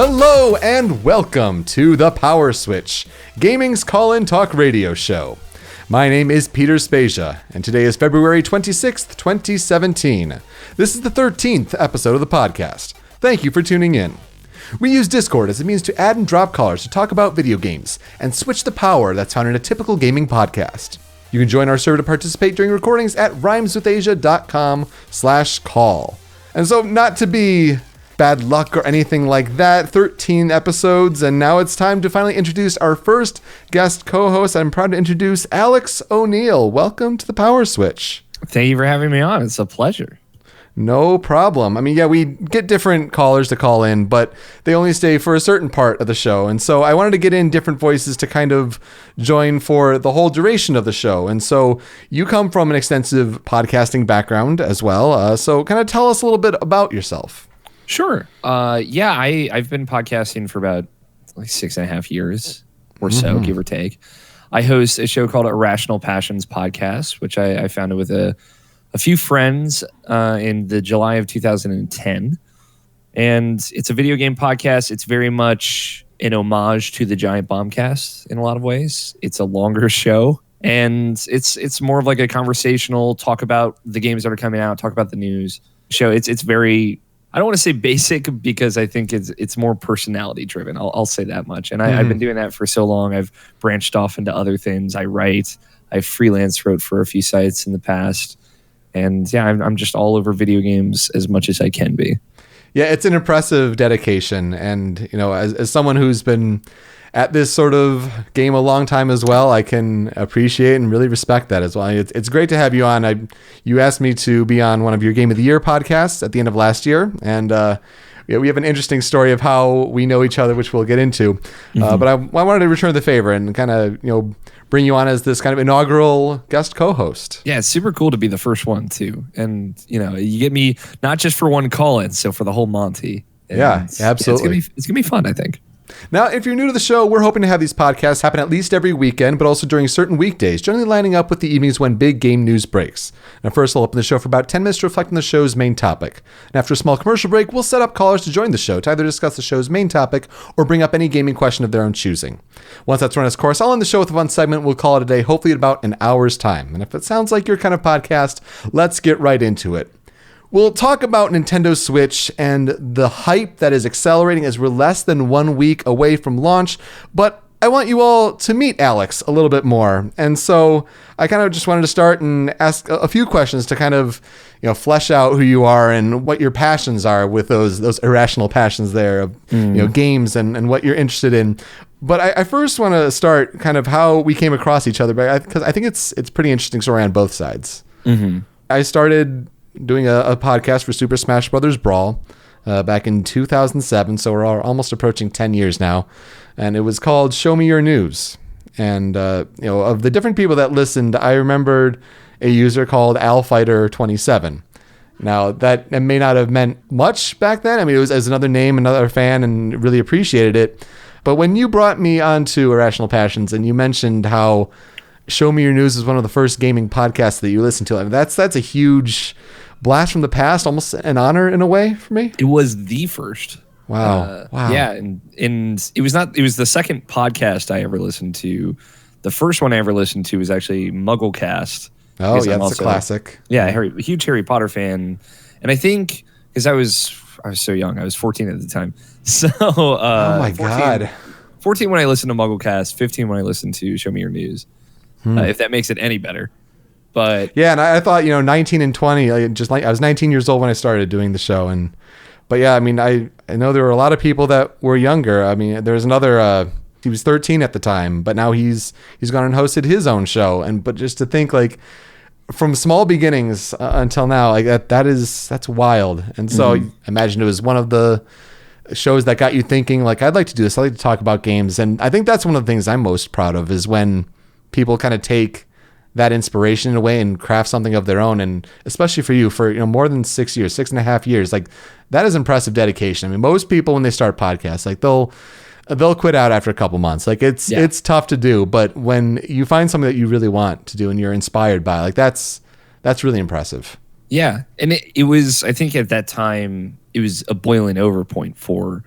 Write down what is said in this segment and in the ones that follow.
Hello and welcome to the PowerSwitch, gaming's call-in talk radio show. My name is Peter Spezia, and today is February 26th, 2017. This is the 13th episode of the podcast. Thank you for tuning in. We use Discord as a means to add and drop callers to talk about video games and switch the power that's found in a typical gaming podcast. You can join our server to participate during recordings at rhymeswithasia.com/call. And so, not to be bad luck or anything like that, 13 episodes, and now it's time to finally introduce our first guest co-host. I'm proud to introduce Alex O'Neill. Welcome to the PowerSwitch. Thank you for having me on. It's a pleasure. No problem. I mean, yeah, we get different callers to call in, but they only stay for a certain part of the show. And so I wanted to get in different voices to kind of join for the whole duration of the show. And so you come from an extensive podcasting background as well. So kind of tell us a little bit about yourself. Sure. I've been podcasting for about 6.5 years or so, give or take. I host a show called Irrational Passions podcast, which I founded with a few friends in the July of 2010. And it's a video game podcast. It's very much an homage to the Giant Bombcast in a lot of ways. It's a longer show, and it's more of like a conversational talk about the games that are coming out, talk about the news show. It's very, I don't want to say basic because I think it's more personality driven. I'll say that much. And I've been doing that for so long. I've branched off into other things. I write. I freelance wrote for a few sites in the past. And yeah, I'm just all over video games as much as I can be. Yeah, it's an impressive dedication. And, you know, as someone who's been at this sort of game a long time as well, I can appreciate and really respect that as well. It's great to have you on. You asked me to be on one of your Game of the Year podcasts at the end of last year, and we have an interesting story of how we know each other, which we'll get into. But I wanted to return the favor and kind of bring you on as this kind of inaugural guest co-host. Yeah, it's super cool to be the first one too, and you get me not just for one call-in, so for the whole Monty. And yeah, absolutely. It's gonna be fun, I think. Now, if you're new to the show, we're hoping to have these podcasts happen at least every weekend, but also during certain weekdays, generally lining up with the evenings when big game news breaks. Now, first, we'll open the show for about 10 minutes to reflect on the show's main topic. And after a small commercial break, we'll set up callers to join the show to either discuss the show's main topic or bring up any gaming question of their own choosing. Once that's run its course, I'll end the show with a fun segment. We'll call it a day, hopefully at about an hour's time. And if it sounds like your kind of podcast, let's get right into it. We'll talk about Nintendo Switch and the hype that is accelerating as we're less than 1 week away from launch, but I want you all to meet Alex a little bit more. And so I kind of just wanted to start and ask a few questions to kind of, flesh out who you are and what your passions are with those irrational passions there of, games and what you're interested in. But I first want to start kind of how we came across each other, because I think it's pretty interesting story on both sides. I started doing a podcast for Super Smash Bros. Brawl back in 2007, so we're almost approaching 10 years now, and it was called Show Me Your News. And of the different people that listened, I remembered a user called AlFighter27. Now, that may not have meant much back then. I mean, it was as another name, another fan, and really appreciated it. But when you brought me onto Irrational Passions and you mentioned how Show Me Your News is one of the first gaming podcasts that you listen to, I mean, that's a huge blast from the past, almost an honor in a way for me. It was the first. Wow. Yeah, and it was the second podcast I ever listened to. The first one I ever listened to was actually Mugglecast. Oh, yeah, that's a classic. Yeah, huge Harry Potter fan. And I think, because I was so young, I was 14 at the time. So, oh my 14, God. 14 when I listened to Mugglecast, 15 when I listened to Show Me Your News. If that makes it any better. But yeah, and I thought 19 and 20, I was 19 years old when I started doing the show, but yeah, I mean, I know there were a lot of people that were younger. I mean, there was another he was 13 at the time, but now he's gone and hosted his own show, but just to think from small beginnings until now, that's wild. And so I imagine it was one of the shows that got you thinking I'd like to do this. I'd like to talk about games, and I think that's one of the things I'm most proud of is when people kind of take that inspiration in a way and craft something of their own. And especially for you, for more than 6 years, 6.5 years, that is impressive dedication. I mean, most people when they start podcasts, they'll quit out after a couple months. It's tough to do, but when you find something that you really want to do and you're inspired by, that's really impressive. Yeah, and it was, I think at that time it was a boiling over point for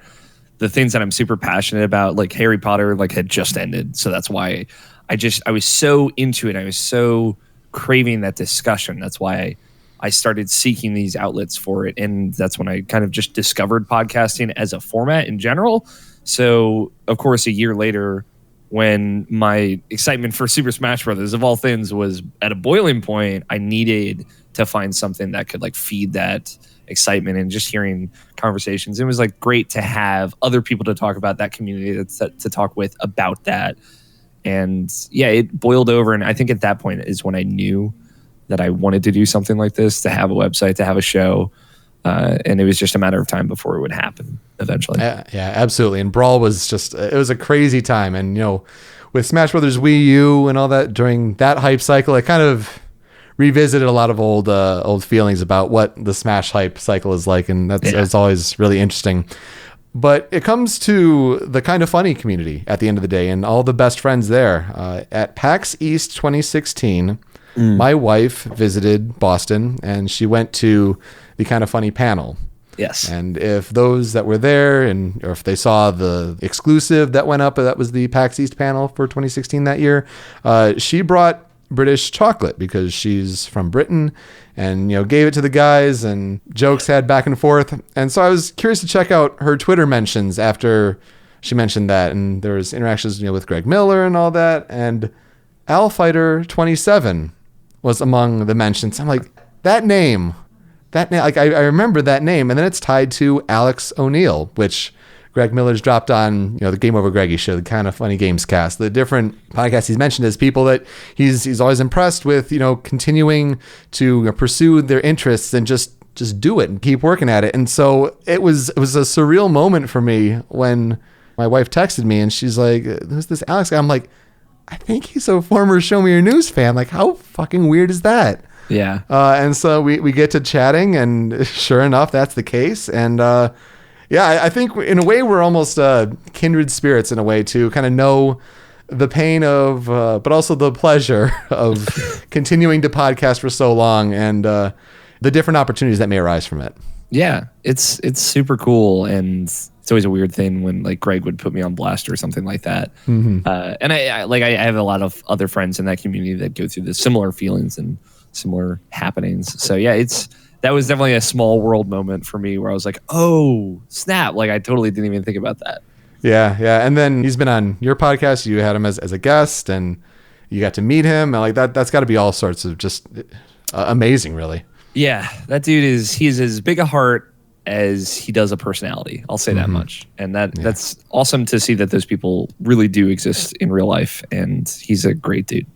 the things that I'm super passionate about, like Harry Potter, like had just ended. So that's why I was so into it. I was so craving that discussion. That's why I started seeking these outlets for it. And that's when I kind of just discovered podcasting as a format in general. So, of course, a year later, when my excitement for Super Smash Brothers, of all things, was at a boiling point, I needed to find something that could like feed that excitement. And just hearing conversations, it was like great to have other people to talk about, that community to talk with about that. And yeah, it boiled over. And I think at that point is when I knew that I wanted to do something like this, to have a website, to have a show. And it was just a matter of time before it would happen eventually. Yeah, absolutely. And Brawl was just, it was a crazy time. And, you know, with Smash Brothers Wii U and all that, during that hype cycle, it kind of revisited a lot of old feelings about what the Smash hype cycle is like. And that's always really interesting. But it comes to the Kind of Funny community at the end of the day, and all the best friends there. At PAX East 2016, my wife visited Boston, and she went to the Kind of Funny panel. Yes. And if those that were there, or if they saw the exclusive that went up, that was the PAX East panel for 2016 that year, she brought British chocolate because she's from Britain, and, you know, gave it to the guys, and jokes had back and forth. And so I was curious to check out her Twitter mentions after she mentioned that, and there was interactions, you know, with Greg Miller and all that, and Alfighter 27 was among the mentions. I'm like, that name, like I remember that name, and then it's tied to Alex O'Neill, which Greg Miller's dropped on, you know, the Game Over Greggy show, the Kind of Funny Games cast. The different podcasts he's mentioned as people that he's always impressed with, you know, continuing to pursue their interests and just do it and keep working at it. And so it was a surreal moment for me when my wife texted me and she's like, "Who's this Alex guy?" I'm like, "I think he's a former Show Me Your News fan." Like, how fucking weird is that? Yeah. And so we get to chatting, and sure enough, that's the case. And yeah, I think in a way we're almost kindred spirits in a way, to kind of know the pain of, but also the pleasure of continuing to podcast for so long, and the different opportunities that may arise from it. Yeah, it's super cool, and it's always a weird thing when like Greg would put me on blast or something like that. And I have a lot of other friends in that community that go through the similar feelings and similar happenings. So yeah, that was definitely a small world moment for me where I was like, oh, snap. Like I totally didn't even think about that. Yeah. And then he's been on your podcast. You had him as a guest, and you got to meet him. And like that's got to be all sorts of just amazing, really. Yeah, that dude he's as big a heart as he does a personality. I'll say that much. And that's awesome to see that those people really do exist in real life. And he's a great dude.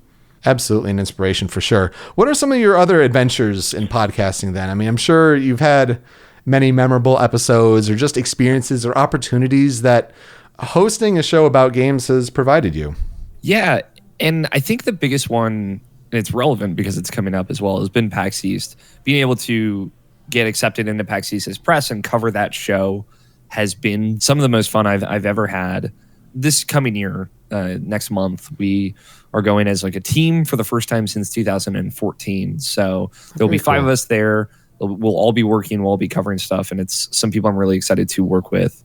Absolutely an inspiration for sure. What are some of your other adventures in podcasting then? I mean, I'm sure you've had many memorable episodes or just experiences or opportunities that hosting a show about games has provided you. Yeah. And I think the biggest one, and it's relevant because it's coming up as well, has been PAX East. Being able to get accepted into PAX East as press and cover that show has been some of the most fun I've ever had. This coming year, next month, we are going as like a team for the first time since 2014. So there'll be 5 of us there. We'll all be working, we'll all be covering stuff, and it's some people I'm really excited to work with.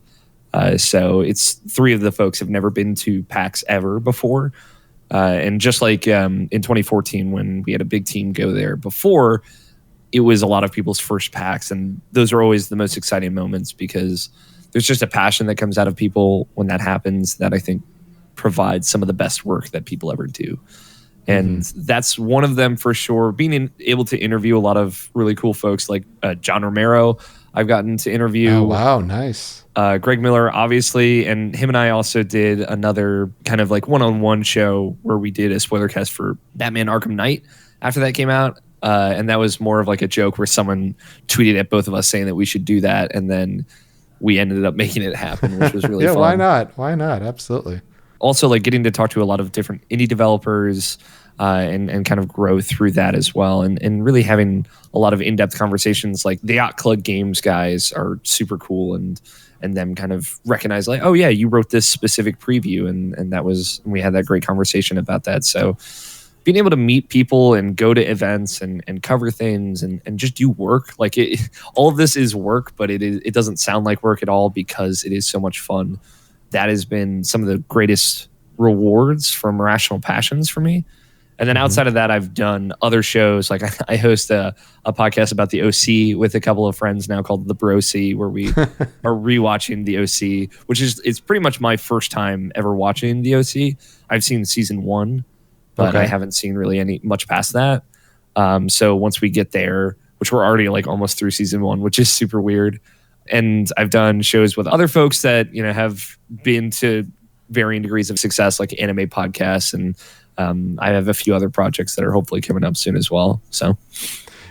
So it's 3 of the folks have never been to PAX ever before. And just like in 2014 when we had a big team go there before, it was a lot of people's first PAX, and those are always the most exciting moments because there's just a passion that comes out of people when that happens that I think provides some of the best work that people ever do. And that's one of them for sure. Being able to interview a lot of really cool folks like John Romero, I've gotten to interview. Oh, wow. Nice. Greg Miller, obviously. And him and I also did another kind of like one-on-one show where we did a spoiler cast for Batman Arkham Knight after that came out. And that was more of like a joke where someone tweeted at both of us saying that we should do that. And then we ended up making it happen, which was really fun. Why not? Why not? Absolutely. Also, like getting to talk to a lot of different indie developers and kind of grow through that as well. And really having a lot of in-depth conversations. Like the Yacht Club Games guys are super cool, and them kind of recognize like, oh yeah, you wrote this specific preview. And that was, we had that great conversation about that. So being able to meet people and go to events and cover things and just do work. Like all of this is work, but it doesn't sound like work at all because it is so much fun. That has been some of the greatest rewards from Irrational Passions for me. And then outside of that, I've done other shows. Like I host a podcast about the OC with a couple of friends now called The Bro-C, where we are rewatching the OC, which it's pretty much my first time ever watching the OC. I've seen season 1, but I haven't seen really much past that. So once we get there, which we're already like almost through season 1, which is super weird. And I've done shows with other folks that, have been to varying degrees of success, like anime podcasts, and I have a few other projects that are hopefully coming up soon as well. So,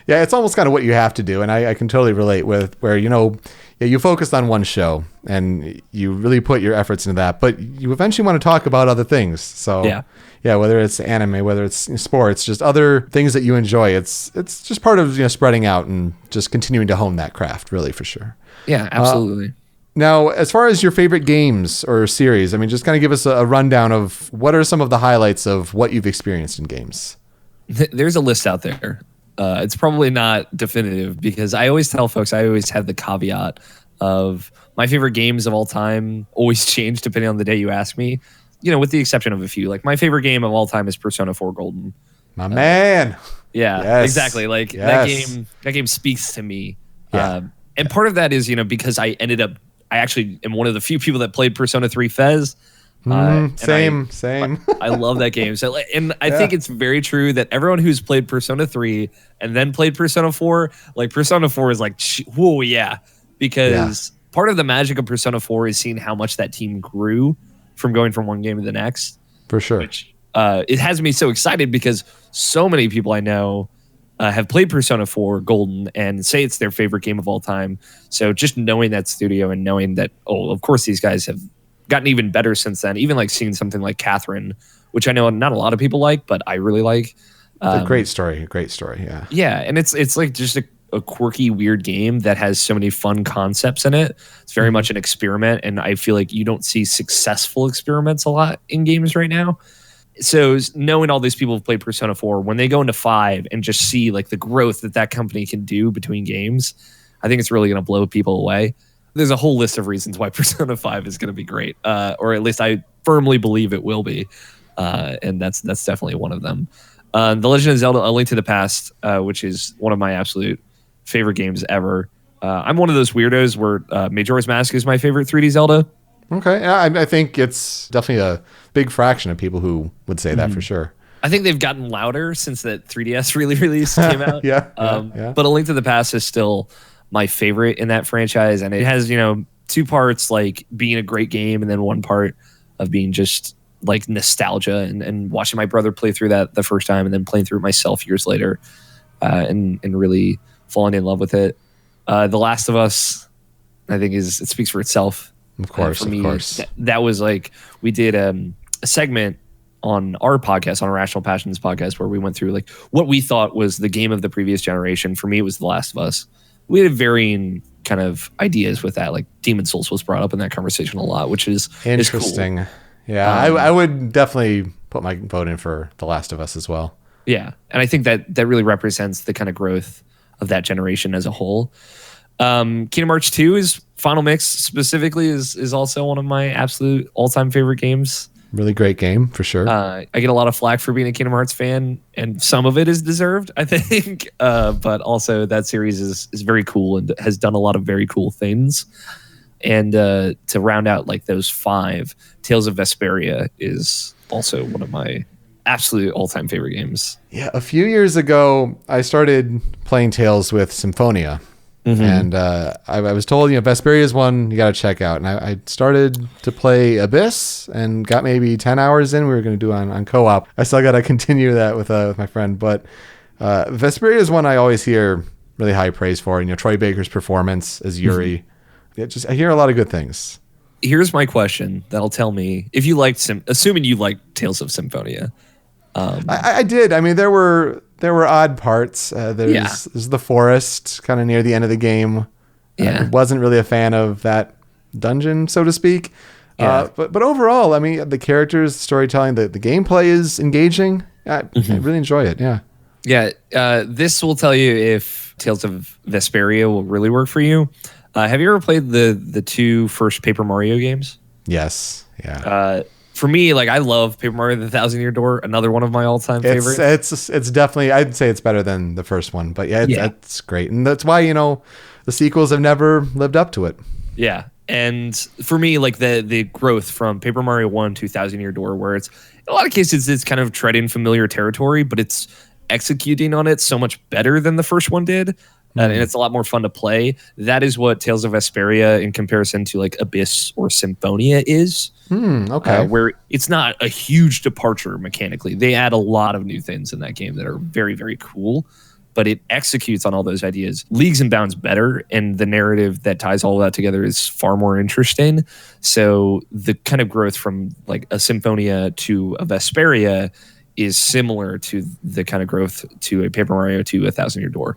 yeah, it's almost kind of what you have to do, and I can totally relate with where you focused on one show and you really put your efforts into that, but you eventually want to talk about other things. So, yeah, whether it's anime, whether it's sports, just other things that you enjoy, it's just part of spreading out and just continuing to hone that craft, really, for sure. Yeah, absolutely. Now, as far as your favorite games or series, I mean, just kind of give us a rundown of what are some of the highlights of what you've experienced in games. There's a list out there. It's probably not definitive because I always tell folks, I always have the caveat of my favorite games of all time always change depending on the day you ask me, with the exception of a few. Like my favorite game of all time is Persona 4 Golden. My man. Yeah, yes. Exactly. Like that game speaks to me. Yeah. And part of that is, because I actually am one of the few people that played Persona 3 Fez. Same. I love that game. So, and I think it's very true that everyone who's played Persona 3 and then played Persona 4, like Persona 4 is like, whoa, yeah. Because part of the magic of Persona 4 is seeing how much that team grew from going from one game to the next. For sure. Which it has me so excited because so many people I know have played Persona 4 Golden and say it's their favorite game of all time. So just knowing that studio and knowing that, of course, these guys have gotten even better since then. Even like seeing something like Catherine, which I know not a lot of people like, but I really like. A great story. Yeah. Yeah. And it's like just a quirky, weird game that has so many fun concepts in it. It's very much an experiment. And I feel like you don't see successful experiments a lot in games right now. So knowing all these people who've played Persona 4, when they go into 5 and just see like the growth that company can do between games, I think it's really going to blow people away. There's a whole list of reasons why Persona 5 is going to be great, or at least I firmly believe it will be, and that's definitely one of them. The Legend of Zelda: A Link to the Past, which is one of my absolute favorite games ever. I'm one of those weirdos where Majora's Mask is my favorite 3D Zelda. Okay, I think it's definitely a big fraction of people who would say that for sure. I think they've gotten louder since that 3DS release came out. Yeah. But A Link to the Past is still my favorite in that franchise, and it has two parts, like being a great game, and then one part of being just like nostalgia and watching my brother play through that the first time, and then playing through it myself years later, and really falling in love with it. The Last of Us, I think it speaks for itself. Of course, for me, that was like we did a segment on our podcast, on Irrational Passions podcast, where we went through like what we thought was the game of the previous generation. For me, it was The Last of Us. We had varying kind of ideas with that. Like Demon's Souls was brought up in that conversation a lot, which is interesting. Is cool. Yeah, I would definitely put my vote in for The Last of Us as well. Yeah, and I think that really represents the kind of growth of that generation as a whole. Kingdom Hearts 2 is Final Mix specifically is also one of my absolute all-time favorite games. Really great game, for sure. I get a lot of flack for being a Kingdom Hearts fan, and some of it is deserved, I think. But also that series is very cool and has done a lot of very cool things. And to round out like those 5, Tales of Vesperia is also one of my absolute all-time favorite games. Yeah, a few years ago, I started playing Tales with Symphonia. And I was told, Vesperia is one you got to check out. And I started to play Abyss and got maybe 10 hours in. We were going to do on co-op. I still got to continue that with my friend. But Vesperia is one I always hear really high praise for. Troy Baker's performance as Yuri. I hear a lot of good things. Here's my question that'll tell me if you liked assuming you liked Tales of Symphonia. I did. I mean, there were odd parts. There's the forest kind of near the end of the game. I wasn't really a fan of that dungeon, so to speak. But overall, I mean, the characters, the storytelling, the gameplay is engaging. I really enjoy it. Yeah. Yeah, this will tell you if Tales of Vesperia will really work for you. Have you ever played the two first Paper Mario games? Yes. Yeah. For me, like I love Paper Mario: The Thousand Year Door, another one of my all-time favorites. It's definitely, I'd say it's better than the first one, but yeah, it's great, and that's why the sequels have never lived up to it. Yeah, and for me, like the growth from Paper Mario 1 to Thousand Year Door, where it's in a lot of cases it's kind of treading familiar territory, but it's executing on it so much better than the first one did. And it's a lot more fun to play. That is what Tales of Vesperia, in comparison to like Abyss or Symphonia, is. Okay. Where it's not a huge departure mechanically. They add a lot of new things in that game that are very, very cool, but it executes on all those ideas leagues and bounds better, and the narrative that ties all of that together is far more interesting. So the kind of growth from like a Symphonia to a Vesperia is similar to the kind of growth to a Paper Mario to a Thousand Year Door.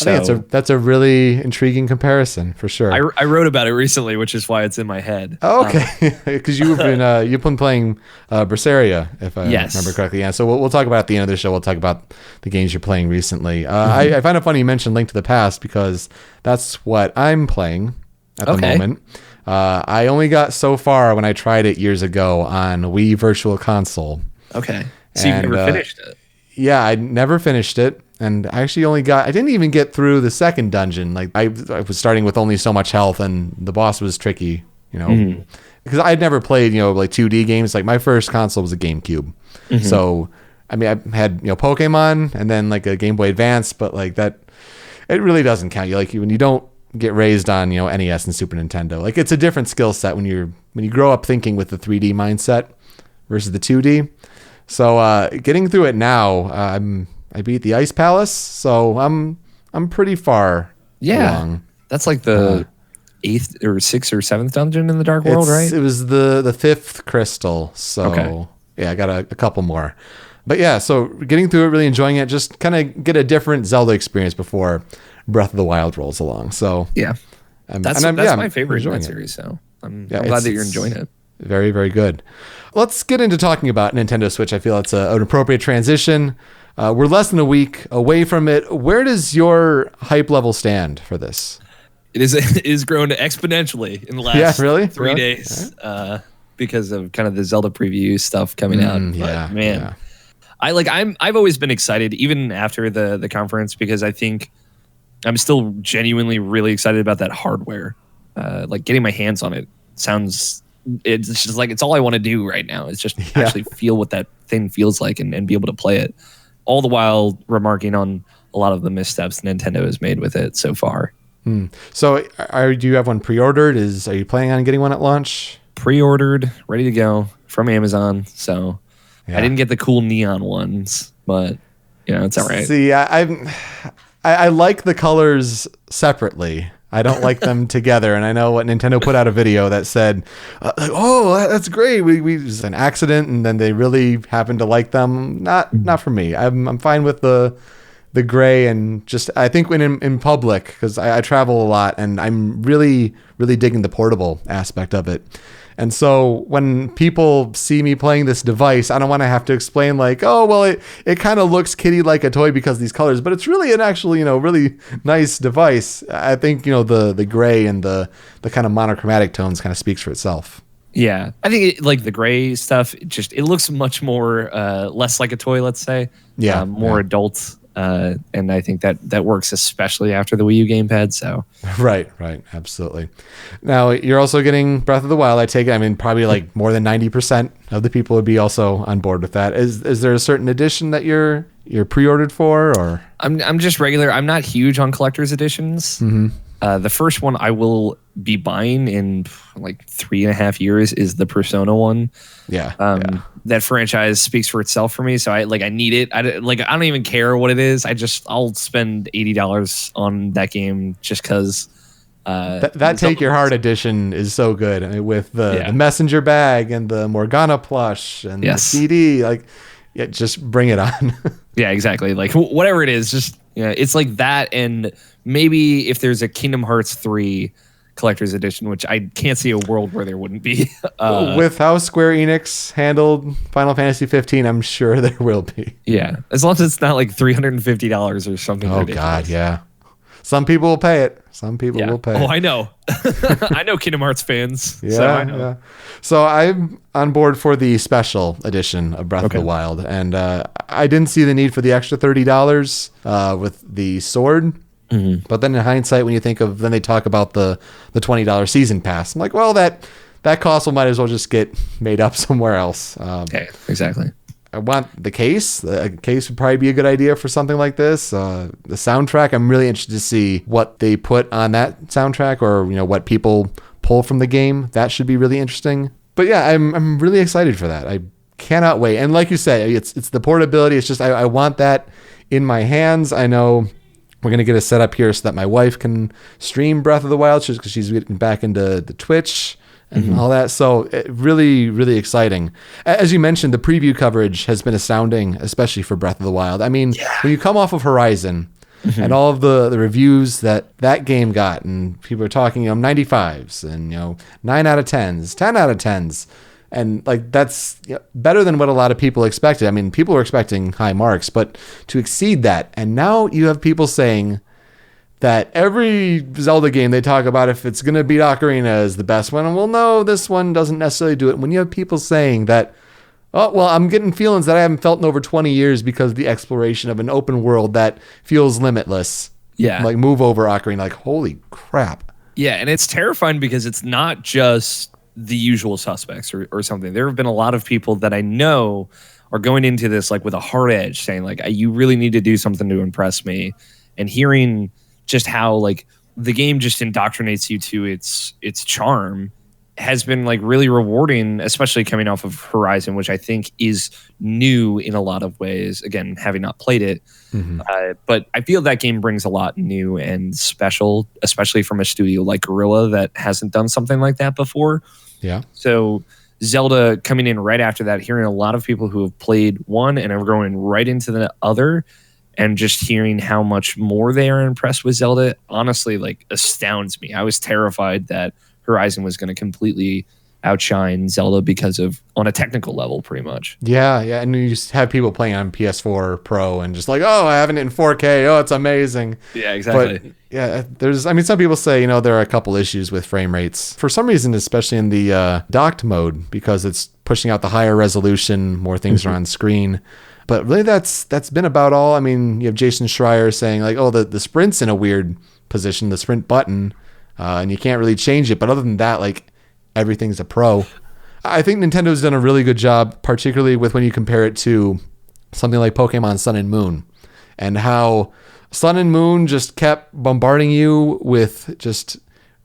I think that's a really intriguing comparison for sure. I wrote about it recently, which is why it's in my head. Oh, okay, because you've been playing Berseria, if I remember correctly. Yeah, so we'll talk about at the end of the show. We'll talk about the games you're playing recently. I find it funny you mentioned Link to the Past, because that's what I'm playing at the moment. I only got so far when I tried it years ago on Wii Virtual Console. Okay, so you've never finished it? Yeah, I never finished it. And I actually I didn't even get through the second dungeon. Like I was starting with only so much health, and the boss was tricky, because I'd never played, like 2D games. Like my first console was a GameCube. So, I mean, I had, Pokemon and then like a Game Boy Advance, but like that, it really doesn't count. When you don't get raised on, NES and Super Nintendo, like it's a different skill set when you grow up thinking with the 3D mindset versus the 2D. So, getting through it now, I beat the Ice Palace, so I'm pretty far along. That's like the 8th or 6th or 7th dungeon in the Dark World, right? It was the 5th crystal, so yeah, I got a couple more. But yeah, so getting through it, really enjoying it, just kind of get a different Zelda experience before Breath of the Wild rolls along. So yeah, that's my favorite in that series, so I'm glad that you're enjoying it. Very, very good. Let's get into talking about Nintendo Switch. I feel it's an appropriate transition. We're less than a week away from it. Where does your hype level stand for this? It is grown exponentially in the last 3 days because of kind of the Zelda preview stuff coming out. But man, I've always been excited even after the conference, because I think I'm still genuinely really excited about that hardware. Like getting my hands on it it's just like it's all I want to do right now. It's just actually feel what that thing feels like and be able to play it. All the while remarking on a lot of the missteps Nintendo has made with it so far. So do you have one pre-ordered? Are you planning on getting one at launch? Pre-ordered, ready to go from Amazon. So I didn't get the cool neon ones, but it's all right. See, I like the colors separately. I don't like them together, and I know what Nintendo put out a video that said, "Oh, that's great. We it was an accident," and then they really happened to like them. Not for me. I'm fine with the gray, and just I think when in public, because I travel a lot, and I'm really really digging the portable aspect of it. And so when people see me playing this device, I don't want to have to explain like, oh, well, it kind of looks kitty like a toy because of these colors, but it's really an actual, really nice device. I think, the gray and the kind of monochromatic tones kind of speaks for itself. Yeah, I think like the gray stuff, it looks much more less like a toy, let's say. Yeah. More adult. And I think that works especially after the Wii U gamepad. So right, absolutely. Now you're also getting Breath of the Wild. I take it. I mean, probably like more than 90% of the people would be also on board with that. Is there a certain edition that you're pre-ordered for, or? I'm just regular. I'm not huge on collector's editions. The first one I will be buying in like 3.5 years is the Persona one. That franchise speaks for itself for me, so I need it. I don't even care what it is. I'll spend $80 on that game just because. That Take Your Heart edition is so good. I mean, with the messenger bag and the Morgana plush and the CD. Just bring it on. Yeah, exactly. Like whatever it is, just it's like that, and maybe if there's a Kingdom Hearts 3 collector's edition, which I can't see a world where there wouldn't be. With how Square Enix handled Final Fantasy 15, I'm sure there will be. Yeah, as long as it's not like $350 or something. Oh ridiculous. God, yeah. Some people will pay it. Some people will pay. Oh, I know. I know Kingdom Hearts fans. Yeah, so I know. Yeah. So I'm on board for the special edition of Breath of the Wild, and I didn't see the need for the extra $30 with the sword. Mm-hmm. But then in hindsight, when you think of, then they talk about the $20 season pass. I'm like, well, that cost might as well just get made up somewhere else. Okay, exactly. I want the case. The case would probably be a good idea for something like this. The soundtrack, I'm really interested to see what they put on that soundtrack, or what people pull from the game. That should be really interesting. But yeah, I'm really excited for that. I cannot wait. And like you say, it's the portability. It's just I want that in my hands. I know we're gonna get a setup here so that my wife can stream Breath of the Wild, just because she's getting back into the Twitch and all that. So really, really exciting. As you mentioned, the preview coverage has been astounding, especially for Breath of the Wild. I mean, when you come off of Horizon and all of the reviews that game got, and people are talking, 95s and 9 out of 10s, 10 out of 10s. And like that's better than what a lot of people expected. I mean, people were expecting high marks, but to exceed that, and now you have people saying that every Zelda game they talk about, if it's going to beat Ocarina, is the best one. And well, no, this one doesn't necessarily do it. When you have people saying that, oh, well, I'm getting feelings that I haven't felt in over 20 years because of the exploration of an open world that feels limitless. Yeah. Like move over Ocarina, like, holy crap. Yeah, and it's terrifying because it's not just the usual suspects or something. There have been a lot of people that I know are going into this like with a hard edge, saying like, you really need to do something to impress me. And hearing just how like the game just indoctrinates you to its charm has been like really rewarding, especially coming off of Horizon, which I think is new in a lot of ways. Again, having not played it, but I feel that game brings a lot new and special, especially from a studio like Guerrilla that hasn't done something like that before. Yeah. So Zelda coming in right after that, hearing a lot of people who have played one and are going right into the other, and just hearing how much more they are impressed with Zelda, honestly, like astounds me. I was terrified that Horizon was going to completely outshine Zelda because of, on a technical level, pretty much. Yeah. And you just have people playing on PS4 Pro and just like, oh, I have it in 4K. Oh, it's amazing. Yeah, exactly. But yeah, some people say, there are a couple issues with frame rates. For some reason, especially in the docked mode, because it's pushing out the higher resolution, more things are on screen. But really, that's been about all. I mean, you have Jason Schreier saying like, oh, the sprint's in a weird position, the sprint button, and you can't really change it. But other than that, like, everything's a pro. I think Nintendo's done a really good job, particularly with when you compare it to something like Pokemon Sun and Moon, and how Sun and Moon just kept bombarding you with just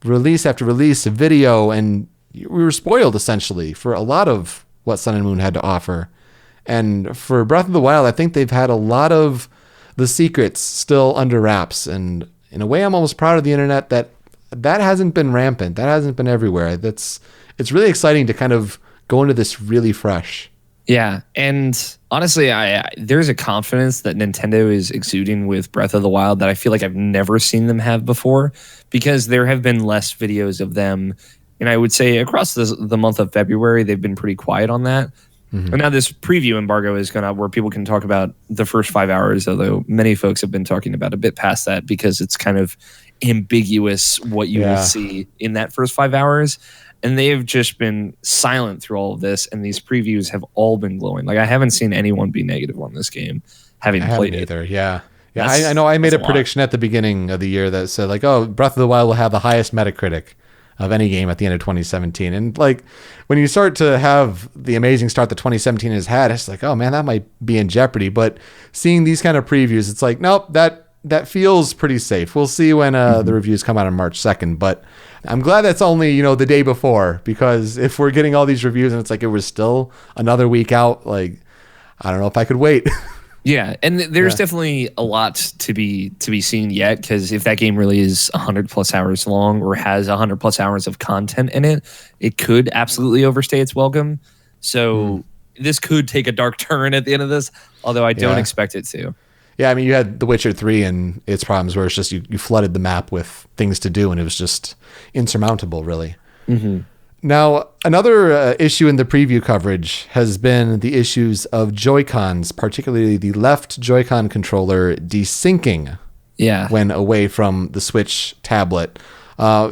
release after release of video, and we were spoiled essentially for a lot of what Sun and Moon had to offer. And for Breath of the Wild, I think they've had a lot of the secrets still under wraps. And in a way, I'm almost proud of the internet that hasn't been rampant. That hasn't been everywhere. It's really exciting to kind of go into this really fresh. Yeah. And honestly, there's a confidence that Nintendo is exuding with Breath of the Wild that I feel like I've never seen them have before, because there have been less videos of them. And I would say across the month of February, they've been pretty quiet on that. And now this preview embargo is going to, where people can talk about the first 5 hours, although many folks have been talking about a bit past that because it's kind of ambiguous what you will see in that first 5 hours. And they have just been silent through all of this. And these previews have all been glowing. Like, I haven't seen anyone be negative on this game having played it. Either. Yeah. I know I made a prediction at the beginning of the year that said like, oh, Breath of the Wild will have the highest Metacritic of any game at the end of 2017. And like, when you start to have the amazing start that 2017 has had, it's like, oh man, that might be in jeopardy. But seeing these kind of previews, it's like, nope, that feels pretty safe. We'll see when the reviews come out on March 2nd. But I'm glad that's only, the day before, because if we're getting all these reviews and it's like it was still another week out, like, I don't know if I could wait. Yeah, and there's definitely a lot to be seen yet, because if that game really is 100+ hours long or has 100+ hours of content in it, it could absolutely overstay its welcome. So this could take a dark turn at the end of this, although I don't expect it to. Yeah, I mean, you had The Witcher 3 and its problems where it's just you flooded the map with things to do, and it was just insurmountable, really. Mm-hmm. Now, another issue in the preview coverage has been the issues of Joy-Cons, particularly the left Joy-Con controller desyncing when away from the Switch tablet.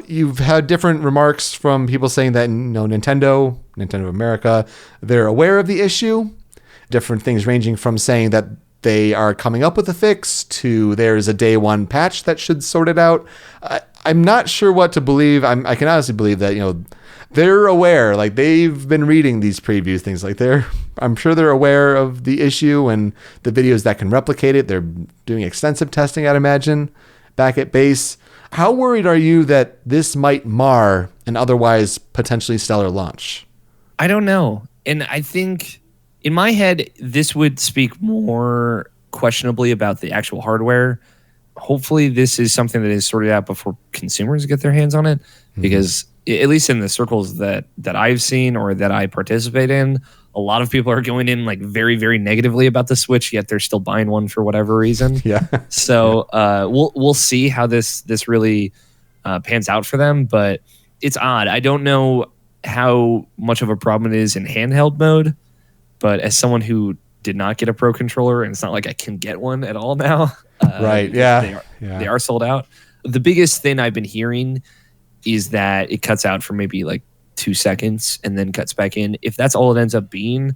You've had different remarks from people saying that, Nintendo of America, they're aware of the issue. Different things ranging from saying that they are coming up with a fix to there's a day one patch that should sort it out. I'm not sure what to believe. I can honestly believe that, they're aware, like they've been reading these previews, things like I'm sure they're aware of the issue and the videos that can replicate it. They're doing extensive testing, I'd imagine, back at base. How worried are you that this might mar an otherwise potentially stellar launch? I don't know. And I think in my head, this would speak more questionably about the actual hardware. Hopefully this is something that is sorted out before consumers get their hands on it, because at least in the circles that I've seen or that I participate in, a lot of people are going in like very, very negatively about the Switch, yet they're still buying one for whatever reason. Yeah. So we'll see how this really pans out for them, but it's odd. I don't know how much of a problem it is in handheld mode, but as someone who did not get a Pro controller, and it's not like I can get one at all now. Right. Yeah. They are sold out. The biggest thing I've been hearing is that it cuts out for maybe like 2 seconds and then cuts back in. If that's all it ends up being,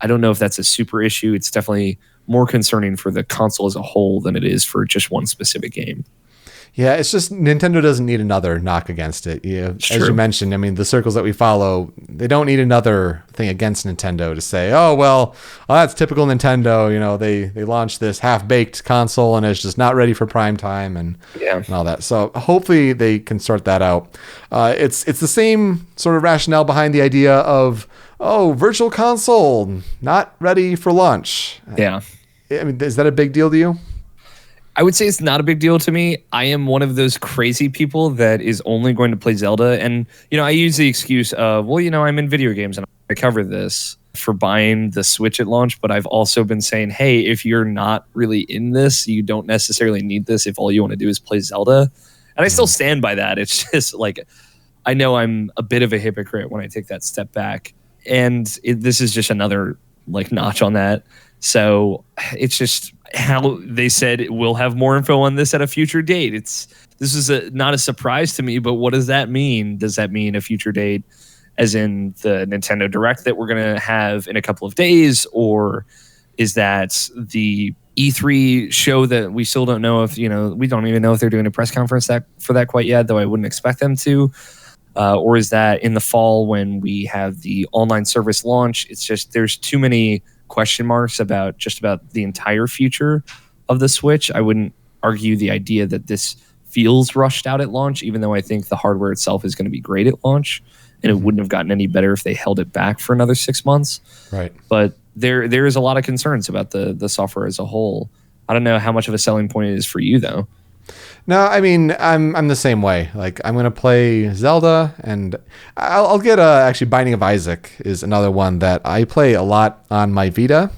I don't know if that's a super issue. It's definitely more concerning for the console as a whole than it is for just one specific game. Yeah, it's just Nintendo doesn't need another knock against it. As you mentioned, I mean, the circles that we follow, they don't need another thing against Nintendo to say, oh, well, that's typical Nintendo. They launched this half-baked console and it's just not ready for prime time and all that. So hopefully they can sort that out. It's the same sort of rationale behind the idea of, virtual console, not ready for launch. Yeah. I mean, is that a big deal to you? I would say it's not a big deal to me. I am one of those crazy people that is only going to play Zelda. And, I use the excuse of, I'm in video games and I cover this for buying the Switch at launch. But I've also been saying, hey, if you're not really in this, you don't necessarily need this if all you want to do is play Zelda. And I still stand by that. It's just like, I know I'm a bit of a hypocrite when I take that step back. And this is just another like notch on that. So it's just how they said we'll have more info on this at a future date. This is not a surprise to me, but what does that mean? Does that mean a future date as in the Nintendo Direct that we're going to have in a couple of days? Or is that the E3 show that we still don't know if, we don't even know if they're doing a press conference for that quite yet, though I wouldn't expect them to. Or is that in the fall when we have the online service launch? It's just there's too many question marks about the entire future of the Switch. I wouldn't argue the idea that this feels rushed out at launch, even though I think the hardware itself is going to be great at launch, and it wouldn't have gotten any better if they held it back for another 6 months. Right. But there is a lot of concerns about the software as a whole. I don't know how much of a selling point it is for you, though. No, I mean, I'm the same way. Like, I'm going to play Zelda, and I'll get actually Binding of Isaac is another one that I play a lot on my Vita,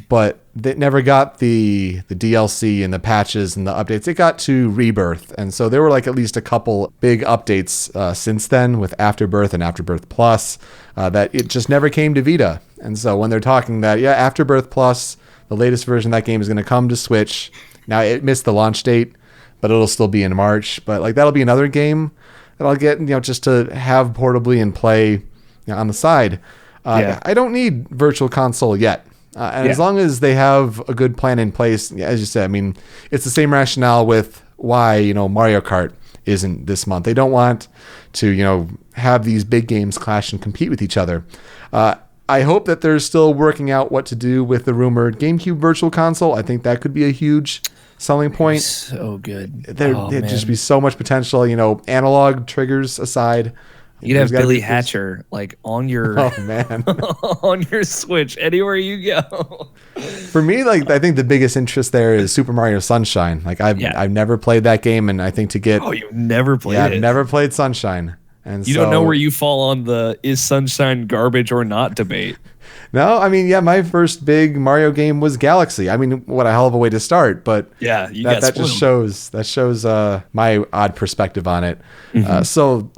but it never got the DLC and the patches and the updates. It got to Rebirth, and so there were like at least a couple big updates since then with Afterbirth and Afterbirth Plus that it just never came to Vita. And so when they're talking that, Afterbirth Plus, the latest version of that game is going to come to Switch. Now, it missed the launch date, but it'll still be in March. But like that'll be another game that I'll get, just to have portably and play on the side. I don't need Virtual Console yet. As long as they have a good plan in place, as you said, I mean, it's the same rationale with why, Mario Kart isn't this month. They don't want to, have these big games clash and compete with each other. I hope that they're still working out what to do with the rumored GameCube Virtual Console. I think that could be a huge selling point. So good. There'd just be so much potential, analog triggers aside. You'd have Billy Hatcher like on your on your Switch anywhere you go. For me, like I think the biggest interest there is Super Mario Sunshine. Like I've never played that game, and I think to get you've never played it. I've never played Sunshine. And you don't know where you fall on the is Sunshine garbage or not debate. No, I mean, yeah, my first big Mario game was Galaxy. I mean, what a hell of a way to start, but yeah, that just shows my odd perspective on it. So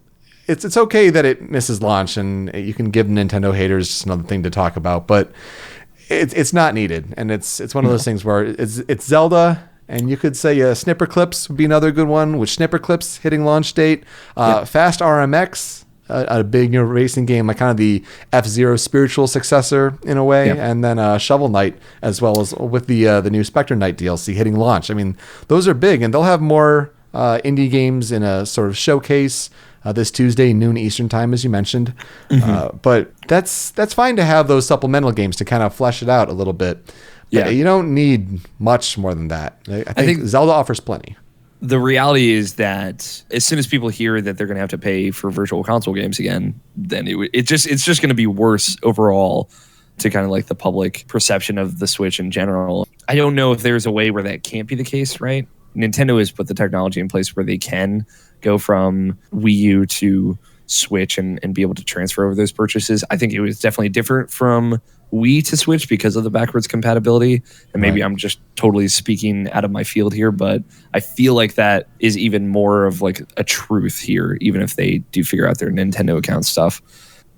it's okay that it misses launch, and you can give Nintendo haters just another thing to talk about, but it's not needed, and it's one of those things where it's Zelda. And you could say Snipper Clips would be another good one, with Snipper Clips hitting launch date. Fast RMX, a big racing game, like kind of the F-Zero spiritual successor in a way. And then Shovel Knight, as well as with the new Spectre Knight DLC hitting launch. I mean, those are big, and they'll have more indie games in a sort of showcase this Tuesday, noon Eastern time, as you mentioned. But that's fine to have those supplemental games to kind of flesh it out a little bit. Yeah, you don't need much more than that. I think Zelda offers plenty. The reality is that as soon as people hear that they're going to have to pay for virtual console games again, then it's just going to be worse overall to kind of like the public perception of the Switch in general. I don't know if there's a way where that can't be the case, right? Nintendo has put the technology in place where they can go from Wii U to Switch and be able to transfer over those purchases. I think it was definitely different from Wii to Switch because of the backwards compatibility. And maybe I'm just totally speaking out of my field here, but I feel like that is even more of like a truth here, even if they do figure out their Nintendo account stuff.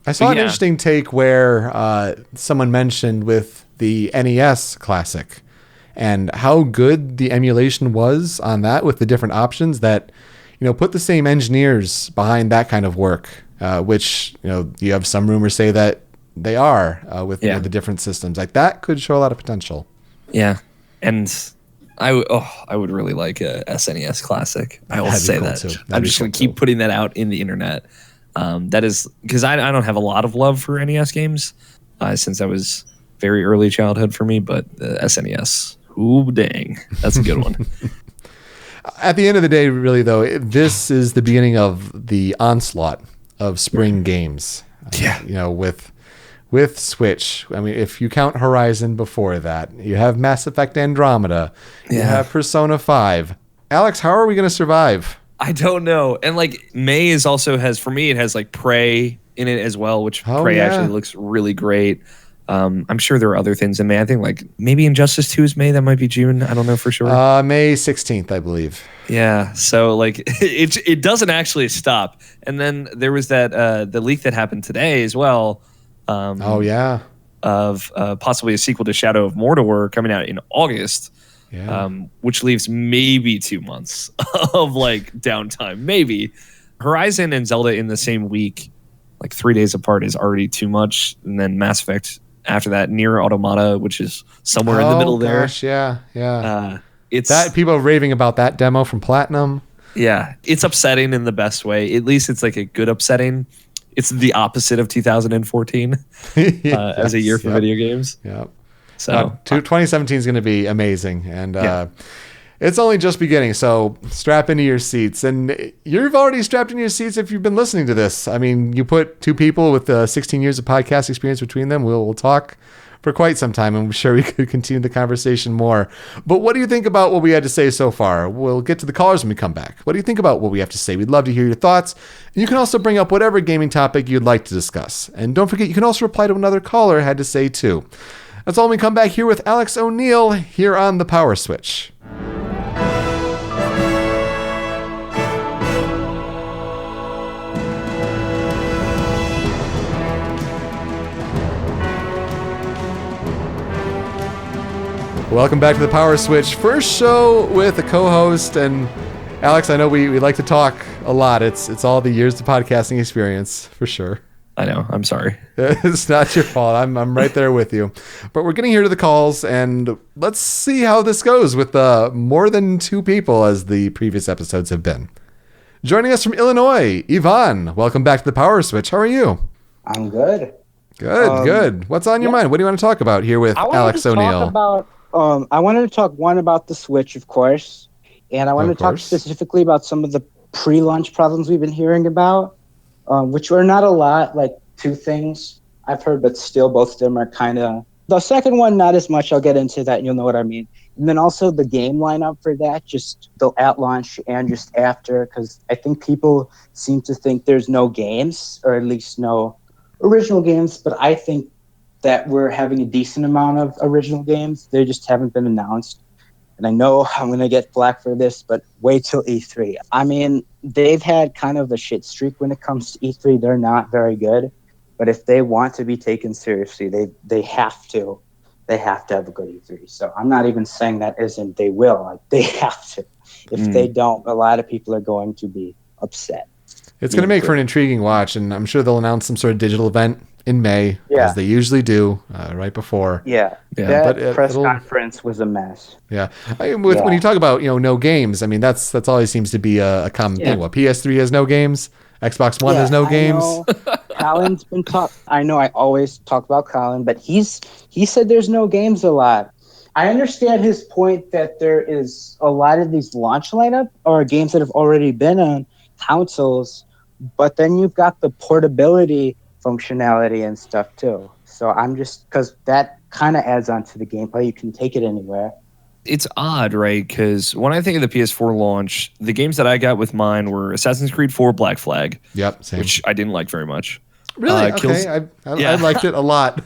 I saw an interesting take where someone mentioned with the NES Classic and how good the emulation was on that with the different options that, put the same engineers behind that kind of work, which, you have some rumors say that they are with the different systems. Like that could show a lot of potential. Yeah. And I would really like a SNES Classic. I will say that. I'm just going to keep putting that out in the internet. That is because I don't have a lot of love for NES games since I was very early childhood for me, but the SNES, ooh, dang, that's a good one. At the end of the day, really, though, this is the beginning of the onslaught of spring games. With Switch. I mean, if you count Horizon before that, you have Mass Effect Andromeda, you have Persona 5. Alex, how are we going to survive? I don't know. And like May is also for me, it has like Prey in it as well, which Prey actually looks really great. I'm sure there are other things in May. I think like maybe Injustice 2 is May. That might be June. I don't know for sure. May 16th, I believe. Yeah. So like it doesn't actually stop. And then there was that the leak that happened today as well. Of possibly a sequel to Shadow of Mordor coming out in August. Which leaves maybe 2 months of like downtime. Maybe Horizon and Zelda in the same week, like 3 days apart, is already too much. And then Mass Effect after that, Nier Automata, which is somewhere in the middle there. It's that people are raving about that demo from Platinum. Yeah, it's upsetting in the best way. At least it's like a good upsetting. It's the opposite of 2014 as a year for video games. Yeah. So 2017 is going to be amazing, and it's only just beginning. So strap into your seats, and you've already strapped in your seats if you've been listening to this. I mean, you put two people with 16 years of podcast experience between them. We'll talk for quite some time, and I'm sure we could continue the conversation more. But what do you think about what we had to say so far? We'll get to the callers when we come back. What do you think about what we have to say? We'd love to hear your thoughts. And you can also bring up whatever gaming topic you'd like to discuss. And don't forget, you can also reply to another caller had to say too. That's all when we come back here with Alex O'Neill here on the Power Switch. Welcome back to the Power Switch. First show with a co-host, and Alex, I know we like to talk a lot. It's all the years of podcasting experience, for sure. I know. I'm sorry. It's not your fault. I'm right there with you. But we're getting here to the calls, and let's see how this goes with more than two people as the previous episodes have been. Joining us from Illinois, Yvonne. Welcome back to the Power Switch. How are you? I'm good. Good. What's on your mind? What do you want to talk about here with Alex O'Neill? I wanted to talk about the Switch, of course, and I wanted to talk specifically about some of the pre-launch problems we've been hearing about, which were not a lot, like 2 things I've heard, but still both of them are kind of... The second one, not as much. I'll get into that and you'll know what I mean. And then also the game lineup for that, just the at launch and just after, because I think people seem to think there's no games, or at least no original games, but I think that we're having a decent amount of original games. They just haven't been announced. And I know I'm going to get flack for this, but wait till E3. I mean, they've had kind of a shit streak when it comes to E3. They're not very good. But if they want to be taken seriously, they have to. They have to have a good E3. So I'm not even saying that isn't they will. Like, they have to. If they don't, a lot of people are going to be upset. It's going to make for an intriguing watch, and I'm sure they'll announce some sort of digital event in May, as they usually do, right before. Yeah. That press conference was a mess. Yeah. When you talk about, no games, I mean, that's always seems to be a common thing. Well, PS3 has no games. Xbox One has no games. Colin's been I know I always talk about Colin, but he said there's no games a lot. I understand his point that there is a lot of these launch lineup or games that have already been on consoles, but then you've got the portability functionality and stuff too. So I'm just, because that kind of adds on to the gameplay. You can take it anywhere. It's odd, right? Because when I think of the PS4 launch, the games that I got with mine were Assassin's Creed 4 Black Flag. Yep, same. Which I didn't like very much. Really? Okay. I liked it a lot.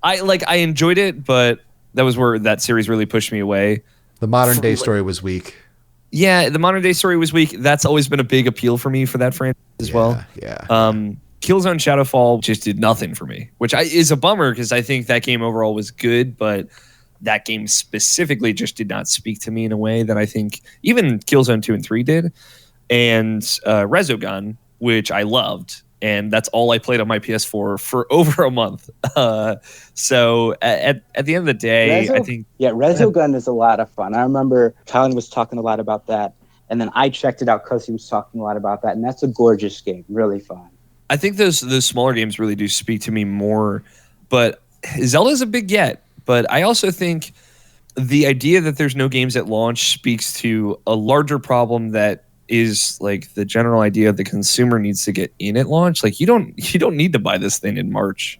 I enjoyed it, but that was where that series really pushed me away. The modern day story was weak. Yeah, the modern day story was weak. That's always been a big appeal for me for that franchise as well. Yeah. Killzone Shadowfall just did nothing for me, which is a bummer because I think that game overall was good, but that game specifically just did not speak to me in a way that I think even Killzone 2 and 3 did. And Resogun, which I loved, and that's all I played on my PS4 for over a month. So at the end of the day, I think... Yeah, Resogun is a lot of fun. I remember Colin was talking a lot about that, and then I checked it out because he was talking a lot about that, and that's a gorgeous game, really fun. I think those smaller games really do speak to me more, but Zelda's a big get. But I also think the idea that there's no games at launch speaks to a larger problem that is like the general idea the consumer needs to get in at launch. Like you don't need to buy this thing in March,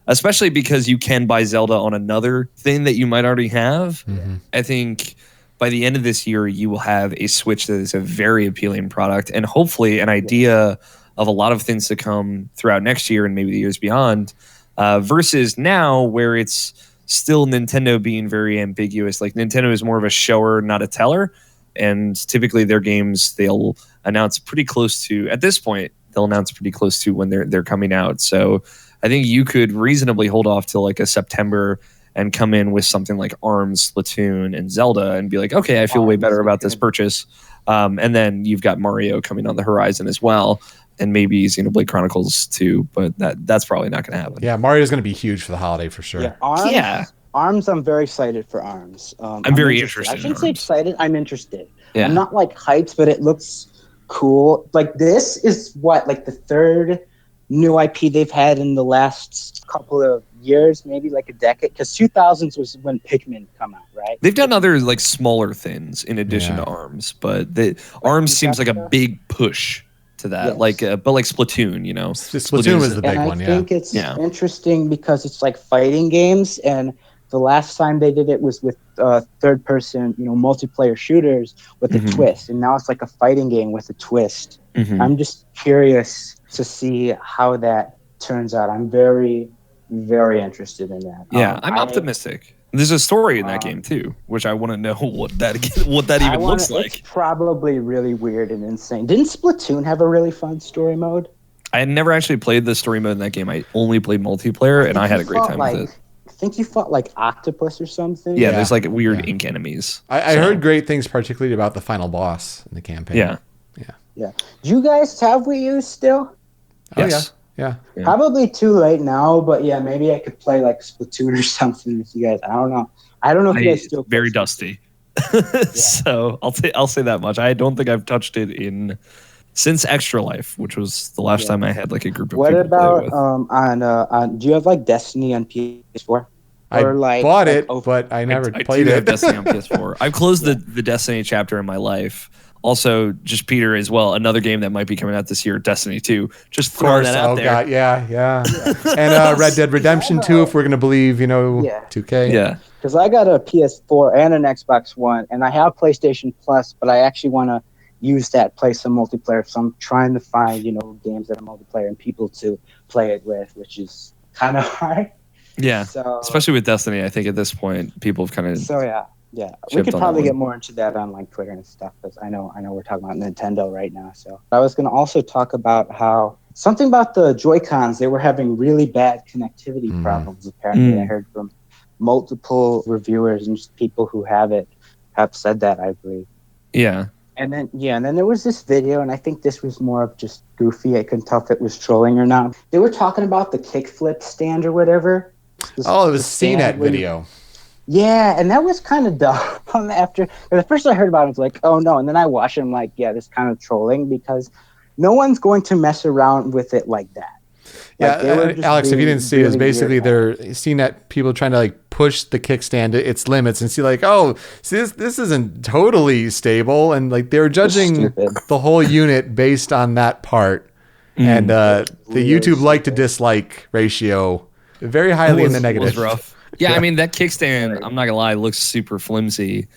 especially because you can buy Zelda on another thing that you might already have. Mm-hmm. I think by the end of this year, you will have a Switch that is a very appealing product and hopefully an idea of a lot of things to come throughout next year and maybe the years beyond. Versus now where it's still Nintendo being very ambiguous. Like Nintendo is more of a shower, not a teller. And typically their games, they'll announce pretty close to, at this point, they'll announce pretty close to when they're coming out. So I think you could reasonably hold off till like a September and come in with something like ARMS, Splatoon, and Zelda and be like, okay, I feel way better about this purchase. And then you've got Mario coming on the horizon as well. And maybe Xenoblade Chronicles 2, but that's probably not going to happen. Yeah, Mario's going to be huge for the holiday for sure. Yeah, ARMS, I'm very excited for ARMS. I'm very interested. I shouldn't say excited, I'm interested. Yeah. I'm not like hyped, but it looks cool. Like this is like the third new IP they've had in the last couple of years, maybe like a decade. Because 2000s was when Pikmin come out, right? They've done other like smaller things in addition to ARMS, but ARMS seems like a big push to that, but like Splatoon, Splatoon was the big one. I think it's interesting because it's like fighting games, and the last time they did it was with third-person, multiplayer shooters with a twist, and now it's like a fighting game with a twist. Mm-hmm. I'm just curious to see how that turns out. I'm very, very interested in that. Yeah, I'm optimistic. There's a story in that game too, which I want to know what that even looks like. It's probably really weird and insane. Didn't Splatoon have a really fun story mode? I had never actually played the story mode in that game. I only played multiplayer, and I had a great time with it. I think you fought like octopus or something. Yeah, there's like weird ink enemies. I heard great things, particularly about the final boss in the campaign. Yeah. Do you guys have Wii U still? Yes. Yeah. Probably too late now, but yeah, maybe I could play like Splatoon or something with you guys. I don't know. If you guys still play very dusty. So I'll say that much. I don't think I've touched it since Extra Life, which was the last time I had like a group of people to play with. On do you have like Destiny on PS4? I bought it, but I never played it. I have Destiny on PS4. I've closed the Destiny chapter in my life. Also, just Peter as well. Another game that might be coming out this year, Destiny 2. Just throwing that out there. God, yeah. And Red Dead Redemption 2, if we're gonna believe, 2K. Yeah. Because I got a PS4 and an Xbox One, and I have PlayStation Plus, but I actually want to use that, play some multiplayer. So I'm trying to find, games that are multiplayer and people to play it with, which is kind of hard. Yeah. So, especially with Destiny, I think at this point people have kind of. So yeah. We could probably get more into that on like Twitter and stuff, because I know we're talking about Nintendo right now. So I was going to also talk about how something about the Joy-Cons, they were having really bad connectivity problems. Apparently, I heard from multiple reviewers and just people who have said that, I believe. Yeah. And then there was this video, and I think this was more of just goofy. I couldn't tell if it was trolling or not. They were talking about the kickflip stand or whatever. It was CNET video. Yeah, and that was kind of dumb. After the first I heard about it, I was like, oh no. And then I watched it, I'm like, yeah, this is kind of trolling, because no one's going to mess around with it like that. Alex, if you didn't see it, it's basically they're CNET people trying to like push the kickstand to its limits and see like, this isn't totally stable, and like they were judging the whole unit based on that part, and the YouTube like to dislike ratio very highly in the negative. Was rough. Yeah, I mean that kickstand, I'm not gonna lie, looks super flimsy.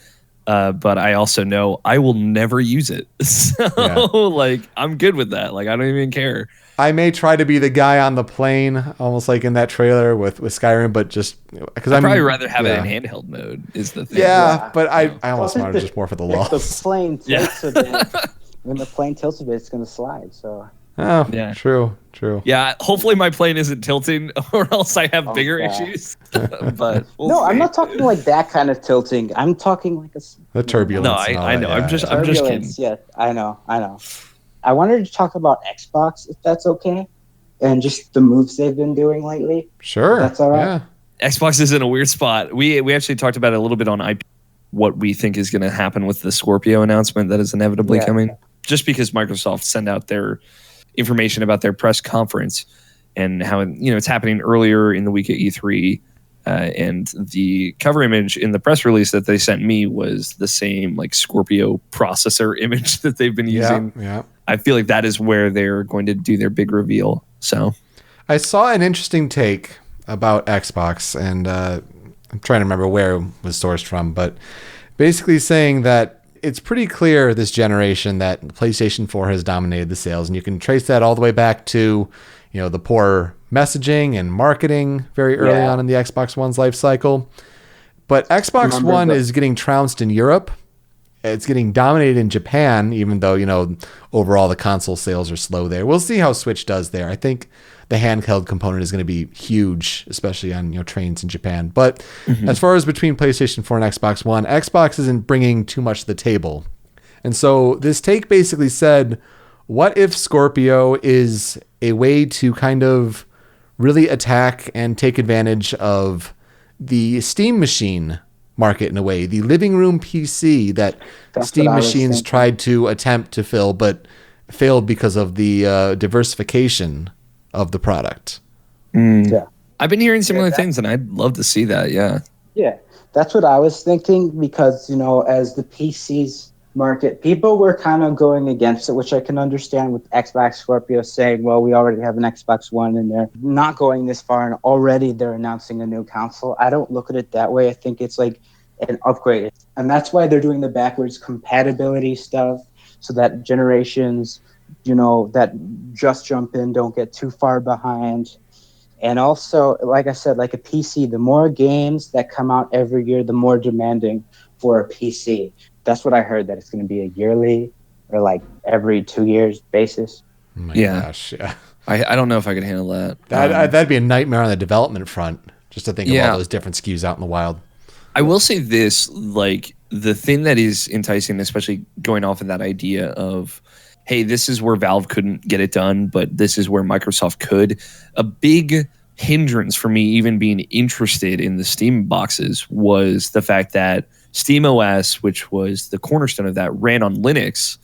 But I also know I will never use it. So like I'm good with that. Like I don't even care. I may try to be the guy on the plane, almost like in that trailer with Skyrim, but just because I'd probably rather have it in handheld mode is the thing. Yeah, but I almost wanted just more for the loss. The plane tilts a bit. When the plane tilts a bit, it's going to slide. So. Oh, yeah. True. Yeah, hopefully my plane isn't tilting, or else I have bigger issues. But I'm not talking like that kind of tilting. I'm talking like the turbulence. No, I know. I'm just kidding. Yeah, I know. I wanted to talk about Xbox, if that's okay, and just the moves they've been doing lately. Sure, that's all right. Yeah. Xbox is in a weird spot. We actually talked about it a little bit on IP, what we think is going to happen with the Scorpio announcement that is inevitably coming. Just because Microsoft sent out their information about their press conference and how it's happening earlier in the week at E3, and the cover image in the press release that they sent me was the same like Scorpio processor image that they've been using. Yeah. I feel like that is where they're going to do their big reveal. So I saw an interesting take about Xbox, and I'm trying to remember where it was sourced from, but basically saying that it's pretty clear this generation that PlayStation 4 has dominated the sales, and you can trace that all the way back to, the poor messaging and marketing very early on in the Xbox One's life cycle. But Xbox One is getting trounced in Europe. It's getting dominated in Japan, even though, overall the console sales are slow there. We'll see how Switch does there. I think the handheld component is going to be huge, especially on trains in Japan. But as far as between PlayStation 4 and Xbox One, Xbox isn't bringing too much to the table. And so this take basically said, what if Scorpio is a way to kind of really attack and take advantage of the Steam machine market in a way, the living room PC that Steam machines tried to attempt to fill, but failed because of the diversification of the product. Yeah, I've been hearing similar things, and I'd love to see that. Yeah, that's what I was thinking, because as the PCs market, people were kind of going against it, which I can understand, with Xbox Scorpio saying, well, we already have an Xbox One and they're not going this far, and already they're announcing a new console. I don't look at it that way. I think it's like an upgrade, and that's why they're doing the backwards compatibility stuff, so that generations that just jump in don't get too far behind. And also, like I said, like a PC, the more games that come out every year, the more demanding for a PC. That's what I heard, that it's going to be a yearly or like every 2 years basis. Oh my gosh, yeah. I don't know if I could handle that. That'd be a nightmare on the development front, just to think of all those different SKUs out in the wild. I will say this, like the thing that is enticing, especially going off of that idea of, hey, this is where Valve couldn't get it done, but this is where Microsoft could. A big hindrance for me even being interested in the Steam boxes was the fact that SteamOS, which was the cornerstone of that, ran on Linux.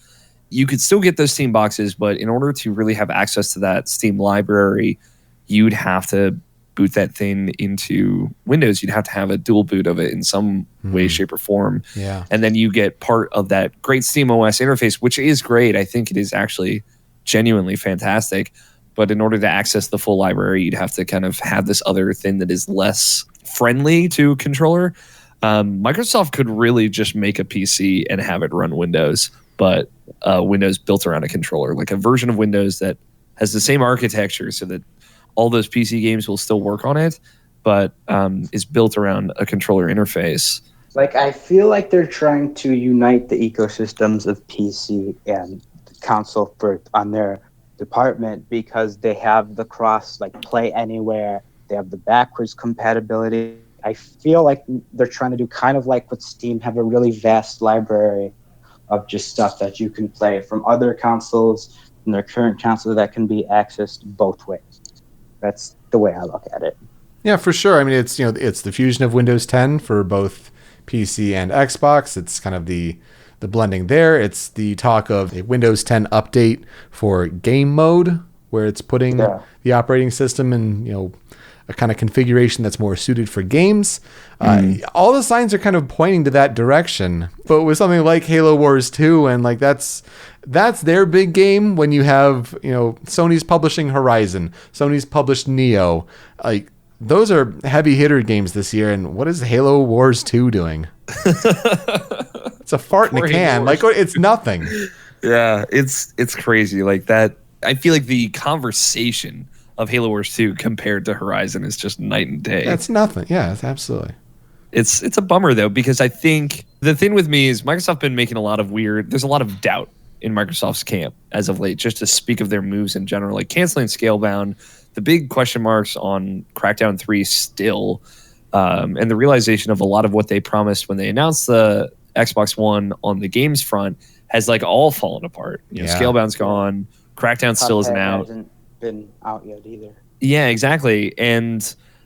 You could still get those Steam boxes, but in order to really have access to that Steam library, you'd have to boot that thing into Windows, you'd have to have a dual boot of it in some way, shape, or form. Yeah. And then you get part of that great SteamOS interface, which is great. I think it is actually genuinely fantastic. But in order to access the full library, you'd have to kind of have this other thing that is less friendly to a controller. Microsoft could really just make a PC and have it run Windows, but Windows built around a controller, like a version of Windows that has the same architecture so that all those PC games will still work on it, but is built around a controller interface. Like, I feel like they're trying to unite the ecosystems of PC and console on their department, because they have the cross, like, play anywhere. They have the backwards compatibility. I feel like they're trying to do kind of like with Steam, have a really vast library of just stuff that you can play from other consoles and their current console that can be accessed both ways. That's the way I look at it. Yeah, for sure. I mean, it's it's the fusion of Windows 10 for both PC and Xbox. It's kind of the blending there. It's the talk of a Windows 10 update for game mode, where it's putting the operating system in a kind of configuration that's more suited for games. All the signs are kind of pointing to that direction. But with something like Halo Wars 2, and like that's their big game, when you have Sony's publishing Horizon, Sony's published Neo, like those are heavy hitter games this year. And what is Halo Wars 2 doing? It's a fart in a can. Like, it's nothing. Yeah, it's crazy. Like that. I feel like the conversation of Halo Wars 2 compared to Horizon is just night and day. That's nothing. Yeah, it's absolutely. It's a bummer, though, because I think the thing with me is Microsoft been making a lot of there's a lot of doubt in Microsoft's camp as of late, just to speak of their moves in general, like canceling Scalebound, the big question marks on Crackdown 3 still, and the realization of a lot of what they promised when they announced the Xbox One on the games front has like all fallen apart. Scalebound's gone, Crackdown still isn't out. Been out yet either. Yeah, exactly. And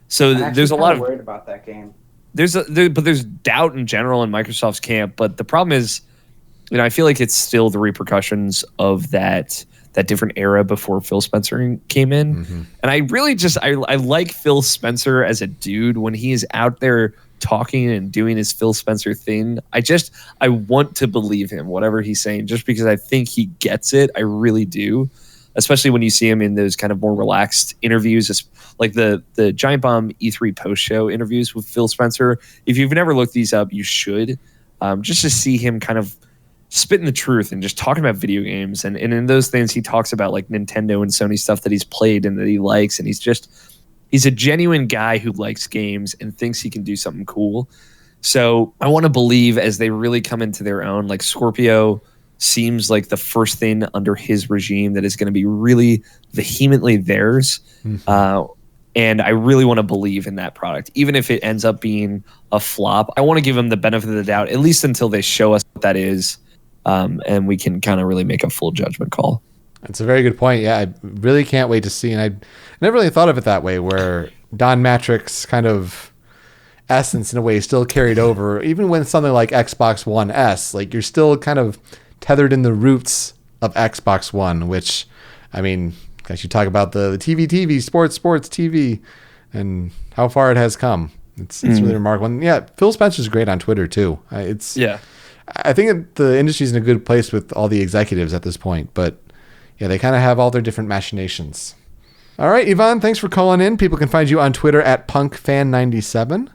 so there's a lot of worried about that game. But there's doubt in general in Microsoft's camp. But the problem is, I feel like it's still the repercussions of that different era before Phil Spencer came in. Mm-hmm. And I really I like Phil Spencer as a dude when he is out there talking and doing his Phil Spencer thing. I want to believe him, whatever he's saying, just because I think he gets it. I really do. Especially when you see him in those kind of more relaxed interviews, like the Giant Bomb E3 post-show interviews with Phil Spencer. If you've never looked these up, you should, just to see him kind of spitting the truth and just talking about video games. And in those things, he talks about like Nintendo and Sony stuff that he's played and that he likes. And he's a genuine guy who likes games and thinks he can do something cool. So I want to believe as they really come into their own, like Scorpio seems like the first thing under his regime that is going to be really vehemently theirs. Mm-hmm. And I really want to believe in that product. Even if it ends up being a flop, I want to give them the benefit of the doubt, at least until they show us what that is. And we can kind of really make a full judgment call. That's a very good point. Yeah, I really can't wait to see. And I never really thought of it that way, where Don Matrick's kind of essence in a way still carried over. Even when something like Xbox One S, like you're still kind of tethered in the roots of Xbox One, which, I mean, as you talk about the TV, sports TV, and how far it has come. It's really remarkable. And yeah, Phil Spencer's great on Twitter too. I think the industry's in a good place with all the executives at this point, but yeah, they kind of have all their different machinations. All right, Yvonne, thanks for calling in. People can find you on Twitter at punkfan97.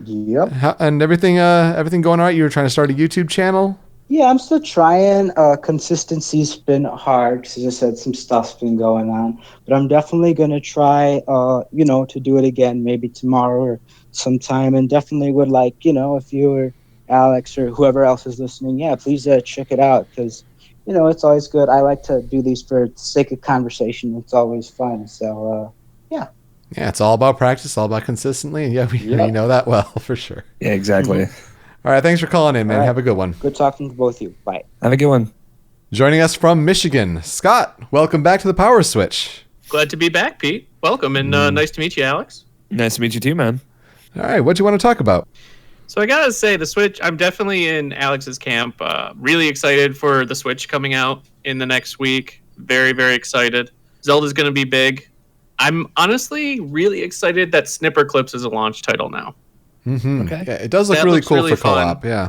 Yep. And everything going all right? You were trying to start a YouTube channel? Yeah, I'm still trying. Consistency's been hard because I said some stuff's been going on, but I'm definitely gonna try, to do it again, maybe tomorrow or sometime. And definitely would like, if you or Alex or whoever else is listening, yeah, please check it out because, it's always good. I like to do these for the sake of conversation. It's always fun. So, yeah. Yeah, it's all about practice, all about consistently, and we know that well for sure. Yeah, exactly. Mm-hmm. All right, thanks for calling in, man. Right. Have a good one. Good talking to both of you. Bye. Have a good one. Joining us from Michigan, Scott. Welcome back to the PowerSwitch. Glad to be back, Pete. Welcome, and nice to meet you, Alex. Nice to meet you too, man. All right, what do you want to talk about? So I gotta say, the Switch, I'm definitely in Alex's camp. Really excited for the Switch coming out in the next week. Very, very excited. Zelda's gonna be big. I'm honestly really excited that Snipper Clips is a launch title now. Mm-hmm. Okay. Yeah, it does look That really looks cool really for co-op. fun. Yeah.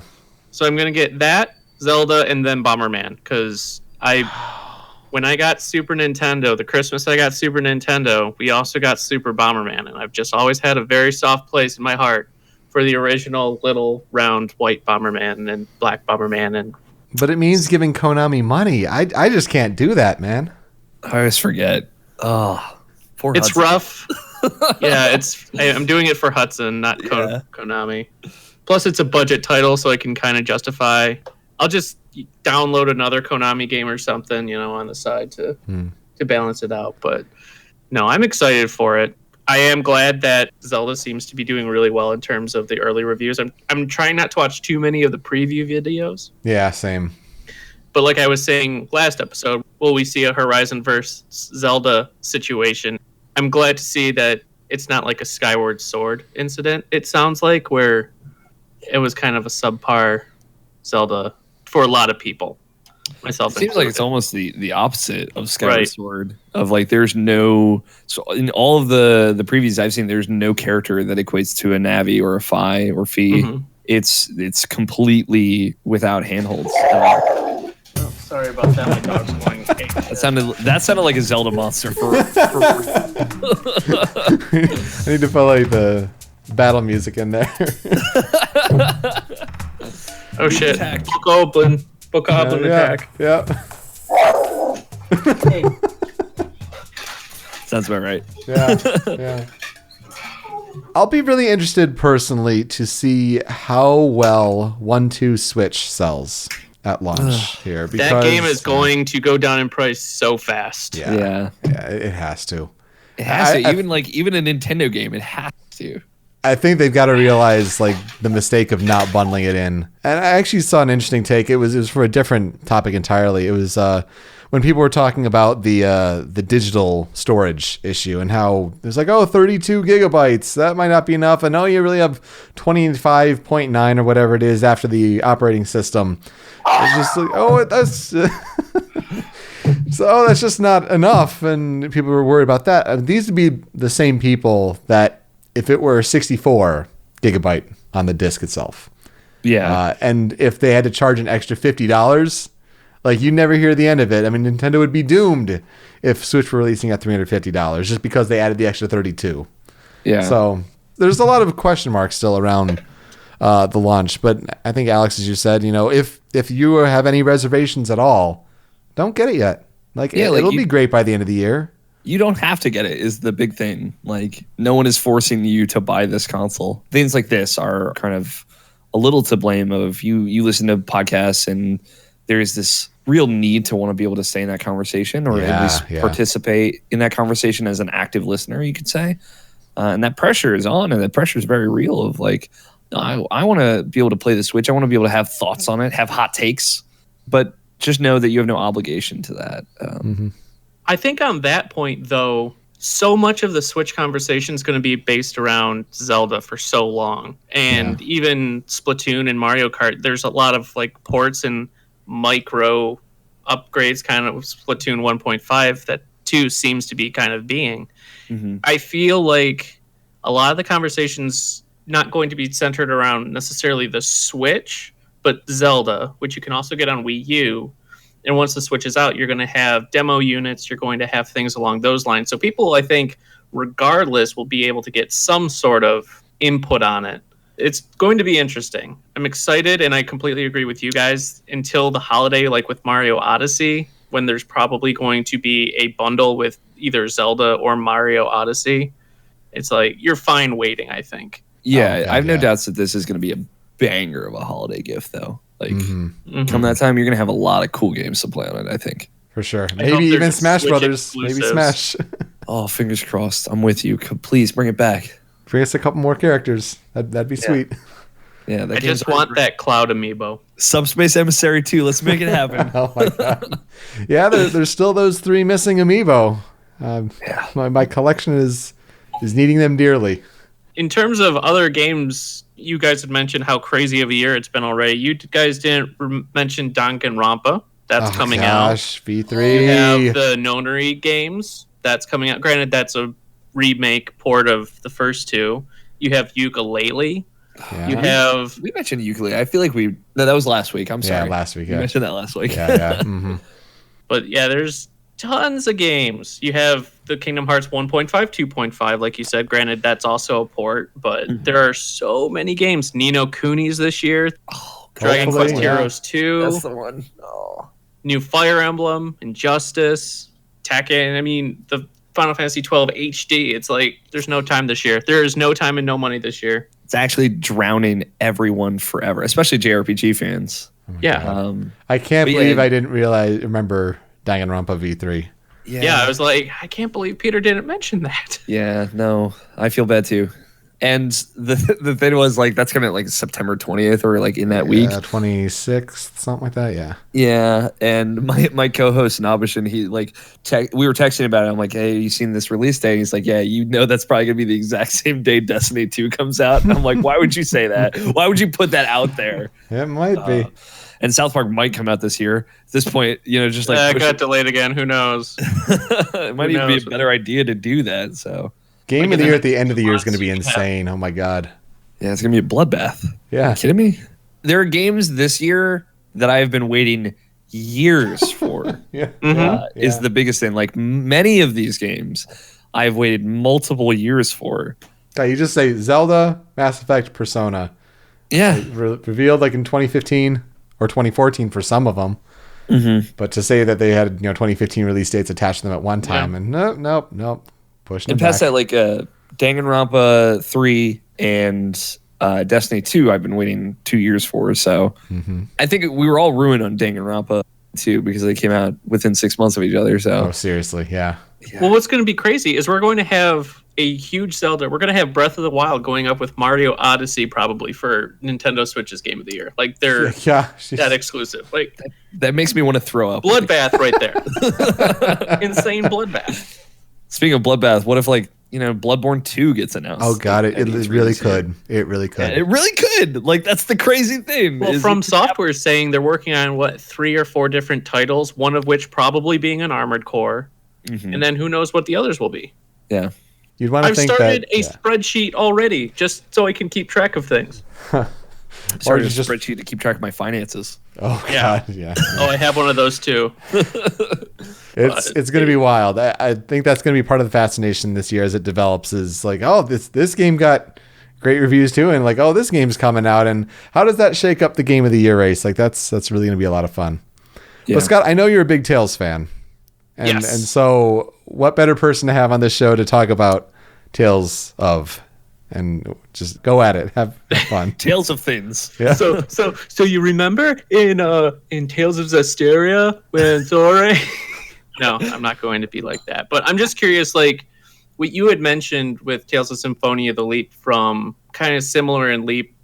So I'm gonna get that, Zelda, and then Bomberman, because when I got Super Nintendo, the Christmas I got Super Nintendo, we also got Super Bomberman, and I've just always had a very soft place in my heart for the original little round white Bomberman and black Bomberman. And But it means giving Konami money. I just can't do that, man. I always forget. Oh, poor it's Hudson. rough. Yeah, I'm doing it for Hudson, not Konami. Plus, it's a budget title, so I can kind of justify. I'll just download another Konami game or something, on the side to balance it out. But no, I'm excited for it. I am glad that Zelda seems to be doing really well in terms of the early reviews. I'm trying not to watch too many of the preview videos. Yeah, same. But like I was saying last episode, will we see a Horizon versus Zelda situation? I'm glad to see that it's not like a Skyward Sword incident, it sounds like, where it was kind of a subpar Zelda for a lot lot of people. Myself It seems like it's almost the opposite of Skyward Sword. Of like, there's no, so in all of the previews I've seen, there's no character that equates to a Navi or a Fi or Fi. Mm-hmm. It's completely without handholds. Sorry about that. My dog's going. That sounded like a Zelda monster. I need to put like the battle music in there. Oh shit! Attack. Bokoblin attack. Yeah. Sounds about right. Yeah. I'll be really interested personally to see how well 1-2 Switch sells at launch here. Because that game is going to go down in price so fast. Yeah. It has to. It has to. Even a Nintendo game, it has to. I think they've got to realize like the mistake of not bundling it in. And I actually saw an interesting take. It was for a different topic entirely. It was when people were talking about the digital storage issue and how there's like, 32 gigabytes, that might not be enough. And you really have 25.9 or whatever it is after the operating system. It's just like, that's so that's just not enough. And people were worried about that. These would be the same people that if it were 64 gigabyte on the disc itself. Yeah. And if they had to charge an extra $50, like you never hear the end of it. I mean, Nintendo would be doomed if Switch were releasing at $350 just because they added the extra 32. Yeah. So there's a lot of question marks still around the launch. But I think, Alex, as you said, if you have any reservations at all, don't get it yet. It'll be great by the end of the year. You don't have to get it is the big thing. Like, no one is forcing you to buy this console. Things like this are kind of a little to blame of you listen to podcasts and there's this real need to want to be able to stay in that conversation or at least participate in that conversation as an active listener, you could say. And that pressure is on, and that pressure is very real of like, I want to be able to play the Switch. I want to be able to have thoughts on it, have hot takes, but just know that you have no obligation to that. I think on that point, though, so much of the Switch conversation is going to be based around Zelda for so long. And even Splatoon and Mario Kart, there's a lot of like ports and micro upgrades, kind of Splatoon 1.5 that 2 seems to be kind of being. Mm-hmm. I feel like a lot of the conversation's not going to be centered around necessarily the Switch, but Zelda, which you can also get on Wii U. And once the Switch is out, you're going to have demo units. You're going to have things along those lines. So people, I think, regardless, will be able to get some sort of input on it. It's going to be interesting. I'm excited, and I completely agree with you guys. Until the holiday, like with Mario Odyssey, when there's probably going to be a bundle with either Zelda or Mario Odyssey, it's like you're fine waiting, I think. Yeah, I have no doubts that this is going to be a banger of a holiday gift, though. Like, come that time, you're going to have a lot of cool games to play on it, I think. For sure. Maybe even Smash Brothers. Maybe Smash. Oh, fingers crossed. I'm with you. Please bring it back. Bring us a couple more characters. That'd be sweet. Yeah, I just want that Cloud amiibo. Subspace Emissary 2. Let's make it happen. Oh my god. Yeah, there's still those 3 missing amiibo. My collection is needing them dearly. In terms of other games, you guys had mentioned how crazy of a year it's been already. You guys didn't mention Danganronpa. That's coming out. V3. You have the Nonary games. That's coming out. Granted, that's a remake port of the first two. You have Ukulele. Yeah. You have We mentioned Ukulele. I feel like that was last week. I'm sorry. Yeah, last week. We Yeah, mentioned that last week. yeah. Mm-hmm. But yeah, there's tons of games. You have the Kingdom Hearts 1.5, 2.5, like you said. Granted, that's also a port, but there are so many games. Ni no Kuni's this year. Oh, Dragon hopefully, Quest yeah. Heroes 2. that's the one. Oh. New Fire Emblem, Injustice, Tekken. I mean, the Final Fantasy 12 HD. It's like there's no time this year. There is no time and no money this year. It's actually drowning everyone forever, especially JRPG fans. Yeah. I can't But believe yeah. I didn't remember Danganronpa V3. Yeah, I was like, I can't believe Peter didn't mention that. Yeah, no, I feel bad too. And the thing was like that's coming like September 20th or like in that week. 26th, something like that. Yeah. Yeah, and my co-host Nabishan, he like we were texting about it. I'm like, hey, you seen this release date? And he's like, yeah, you know that's probably gonna be the exact same day Destiny 2 comes out. And I'm like, why would you say that? Why would you put that out there? It might be. And South Park might come out this year. At this point, just like It push got delayed again. Who knows? it might even be a knows? better idea to do that. So Game Like of the in year the at the end of the year is going to be months, insane. Oh my god. yeah, it's gonna be a bloodbath. Are Yeah. you kidding me? There are games this year that I have been waiting years for. Yeah. Is the biggest thing. Like many of these games, I've waited multiple years for. God, you just say Zelda, Mass Effect, Persona. Yeah, Revealed like in 2015 or 2014 for some of them. Mm-hmm. But to say that they had 2015 release dates attached to them at one time, and nope, pushing and them past back. that, like Danganronpa 3 and Destiny 2, I've been waiting 2 years for. So I think we were all ruined on Danganronpa 2 because they came out within 6 months of each other. So Oh, seriously, yeah. Well, what's going to be crazy is we're going to have a huge Zelda. We're going to have Breath of the Wild going up with Mario Odyssey probably for Nintendo Switch's Game of the Year. Like they're Yeah. that exclusive. Like that makes me want to throw up. bloodbath right there. Insane bloodbath. Speaking of bloodbath, what if Bloodborne 2 gets announced? Oh god, it At E3 really this year? could. It really could. Yeah, it really could. Like that's the crazy thing. Well, From Software is saying they're working on 3 or 4 different titles, one of which probably being an Armored Core, and then who knows what the others will be. Yeah. You'd want to I've think started that a spreadsheet already just so I can keep track of things. Started a just- spreadsheet to keep track of my finances. Oh Yeah. god, yeah. Oh, I have one of those too. It's going to be wild. I think that's going to be part of the fascination this year as it develops. Is like, oh, this game got great reviews too, and like, oh, this game's coming out, and how does that shake up the Game of the Year race? Like, that's really going to be a lot of fun. Yeah. But Scott, I know you're a big Tales fan, and Yes. and so what better person to have on this show to talk about Tales of, and just go at it, have fun. Tales of Things. Yeah. So you remember in Tales of Zestiria when Thore? No, I'm not going to be like that. But I'm just curious, like what you had mentioned with Tales of Symphonia, the leap from kind of similar in leap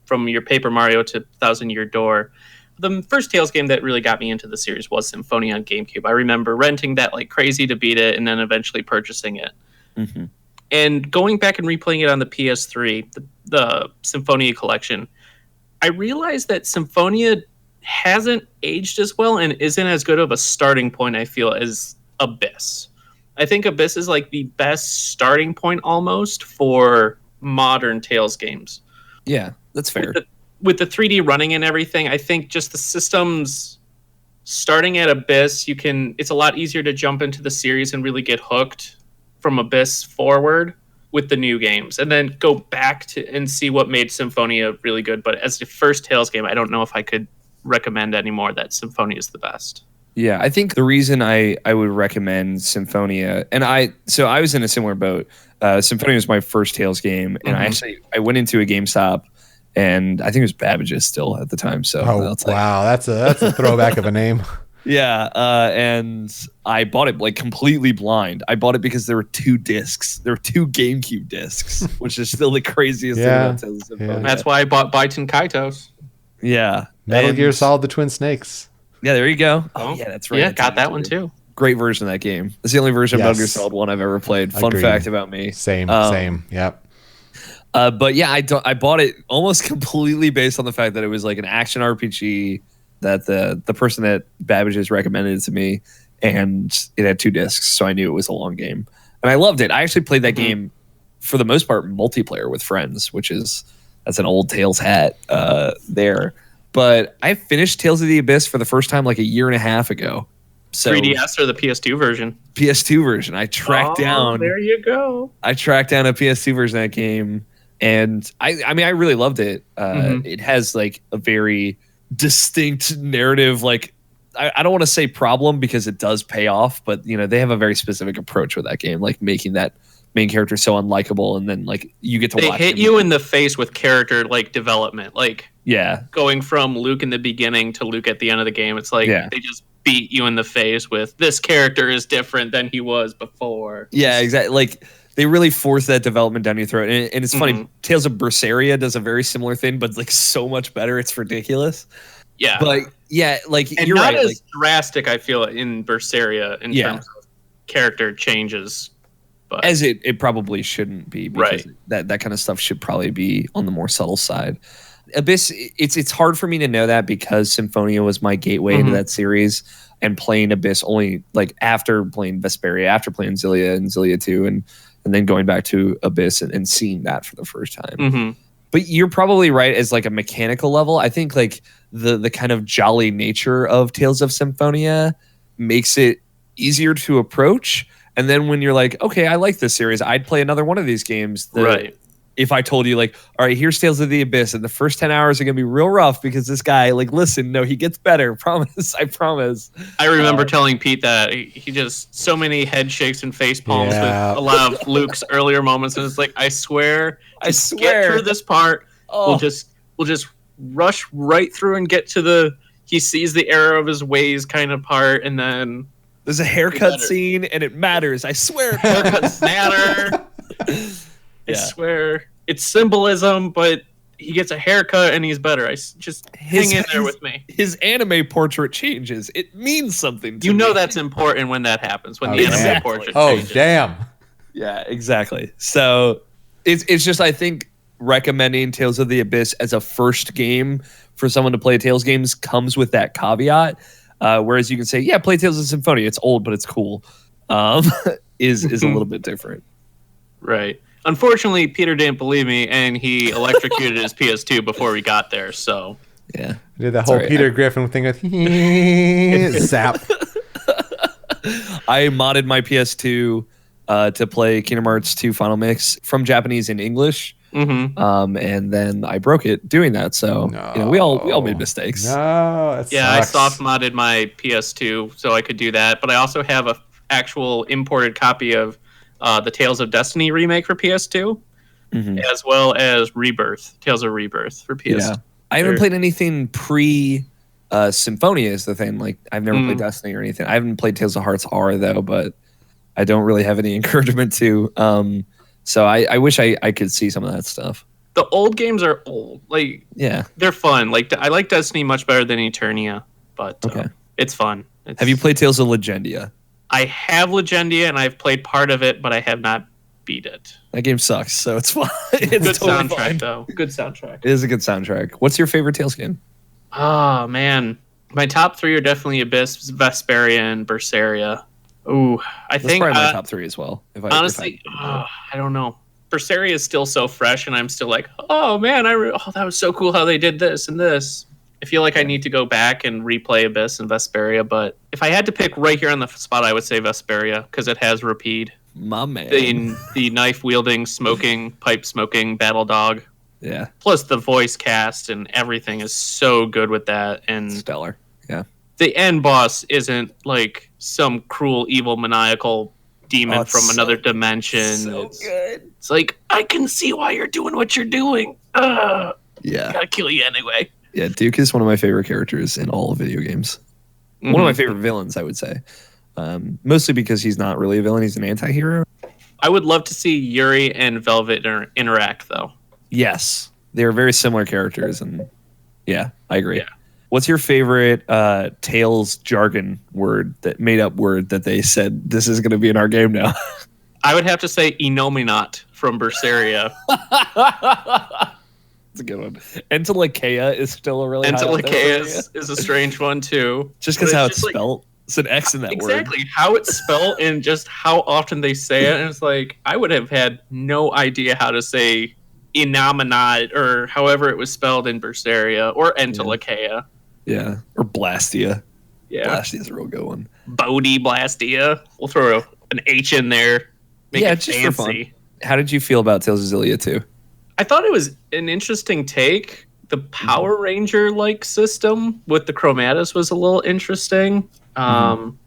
from your Paper Mario to Thousand Year Door. The first Tales game that really got me into the series was Symphonia on GameCube. I remember renting that like crazy to beat it and then eventually purchasing it. Mm-hmm. And going back and replaying it on the PS3, the Symphonia collection, I realized that Symphonia hasn't aged as well and isn't as good of a starting point, I feel, as Abyss. I think Abyss is like the best starting point almost for modern Tales games. Yeah, that's fair. With the 3D running and everything, I think just the systems starting at Abyss, it's a lot easier to jump into the series and really get hooked from Abyss forward with the new games and then go back to and see what made Symphonia really good. But as the first Tales game, I don't know if I could recommend anymore that Symphonia is the best. Yeah, I think the reason I would recommend Symphonia, and I was in a similar boat. Symphonia was my first Tales game, and I went into a GameStop, and I think it was Babbage's still at the time. So Wow, that's a throwback of a name. Yeah, and I bought it like completely blind. I bought it because there were 2 discs. There were 2 GameCube discs, which is still the craziest thing about Tales of Symphonia. That's why I bought Baiten Kaitos. Yeah. Metal and- Gear Solid: The Twin Snakes. Yeah, there you go. Oh, yeah, that's right. Yeah, That's got on that YouTube. one too. Great version of that game. It's the only version of Yes. Metal Gear Solid 1 I've ever played. Fun Agreed. fact about me. Same. Yep. But yeah, I bought it almost completely based on the fact that it was like an action RPG that the person that Babbage's recommended it to me, and it had 2 discs, so I knew it was a long game. and I loved it. I actually played that game for the most part multiplayer with friends, that's an old Tales hat there. But I finished Tales of the Abyss for the first time like a year and a half ago. So 3DS or the PS2 version? PS2 version. I tracked down. There you go. I tracked down a PS2 version of that game, and I mean, I really loved it. It has like a very distinct narrative. Like, I don't want to say problem because it does pay off, but you know, they have a very specific approach with that game, like making that main character so unlikable, and then like you get to watch. They hit you in the face with character like development, like going from Luke in the beginning to Luke at the end of the game. It's like they just beat you in the face with this character is different than he was before. Yeah, exactly. Like they really force that development down your throat, and it's funny. Tales of Berseria does a very similar thing, but like so much better. It's ridiculous. Yeah, but yeah, like and you're not right. as Like, drastic, I feel, in Berseria in terms of character changes. But as it probably shouldn't be, because that kind of stuff should probably be on the more subtle side. Abyss, it's hard for me to know that because Symphonia was my gateway into that series, and playing Abyss only like after playing Vesperia, after playing Xillia and Xillia 2, and then going back to Abyss and seeing that for the first time. But you're probably right as like a mechanical level. I think like the kind of jolly nature of Tales of Symphonia makes it easier to approach. And then when you're like, okay, I like this series, I'd play another one of these games. If I told you like, all right, here's Tales of the Abyss, and the first 10 hours are going to be real rough because this guy, like, listen, no, he gets better. Promise. I promise. I remember telling Pete that he just so many head shakes and face palms with a lot of Luke's earlier moments. And it's like, I swear, get through this part. We'll just rush right through and get to he sees the error of his ways kind of part. And then there's a haircut scene and it matters. I swear. Haircuts matter. I swear it's symbolism, but he gets a haircut and he's better. Hang in there with me. His anime portrait changes. It means something to me. You know that's important when that happens, when the anime portrait changes. Oh, damn. Yeah, exactly. So it's just, I think, recommending Tales of the Abyss as a first game for someone to play Tales games comes with that caveat. Whereas you can say, yeah, play Tales of Symphonia. It's old, but it's cool. Is a little bit different. Right. Unfortunately, Peter didn't believe me, and he electrocuted his PS2 before we got there. So yeah, I did that whole Peter Griffin thing with zap. I modded my PS2 to play Kingdom Hearts 2 Final Mix from Japanese in English, and then I broke it doing that. So you know, we all made mistakes. No, that I sucks. soft modded my PS2 so I could do that, but I also have a actual imported copy of the Tales of Destiny remake for PS2, as well as Tales of Rebirth for PS2. Yeah. I haven't played anything pre Symphonia is the thing. Like, I've never played Destiny or anything. I haven't played Tales of Hearts R, though, but I don't really have any encouragement to. So I wish I could see some of that stuff. The old games are old. Like, they're fun. Like, I like Destiny much better than Eternia, but it's fun. Have you played Tales of Legendia? I have Legendia, and I've played part of it, but I have not beat it. That game sucks, so it's fine. It's good totally soundtrack, fine. though. Good soundtrack. It is a good soundtrack. What's your favorite Tales game? Oh, man. My top three are definitely Abyss, Vesperia, and Berseria. Ooh, That's probably my top three as well. Honestly, I don't know. Berseria is still so fresh, and I'm still like, oh, man, that was so cool how they did this and this. I feel like I need to go back and replay Abyss and Vesperia, but if I had to pick right here on the spot, I would say Vesperia, because it has Rapide. My man. The knife-wielding, pipe-smoking battle dog. Yeah. Plus the voice cast and everything is so good with that. And stellar. Yeah. The end boss isn't like some cruel, evil, maniacal demon from another dimension. It's good. It's like, I can see why you're doing what you're doing. Yeah. Gotta kill you anyway. Yeah, Duke is one of my favorite characters in all video games. One of my favorite villains, I would say. Mostly because he's not really a villain. He's an anti-hero. I would love to see Yuri and Velvet interact, though. Yes. They're very similar characters. And yeah, I agree. Yeah. What's your favorite Tales jargon made-up word that they said, this is going to be in our game now? I would have to say Enominat from Berseria. That's a good one. Entelekea is still a really Entelekea is a strange one, too. Just because how it's spelled? It's an X in that word. Exactly. How it's spelled and just how often they say it. And it's like, I would have had no idea how to say Innominate or however it was spelled in Berseria or Entelechea. Yeah. Or Blastia. Yeah. Blastia's a real good one. Bodhi Blastia. We'll throw an H in there. Make it just fancy. for fun. How did you feel about Tales of Xillia 2? I thought it was an interesting take. The Power Ranger-like system with the Chromatus was a little interesting. Some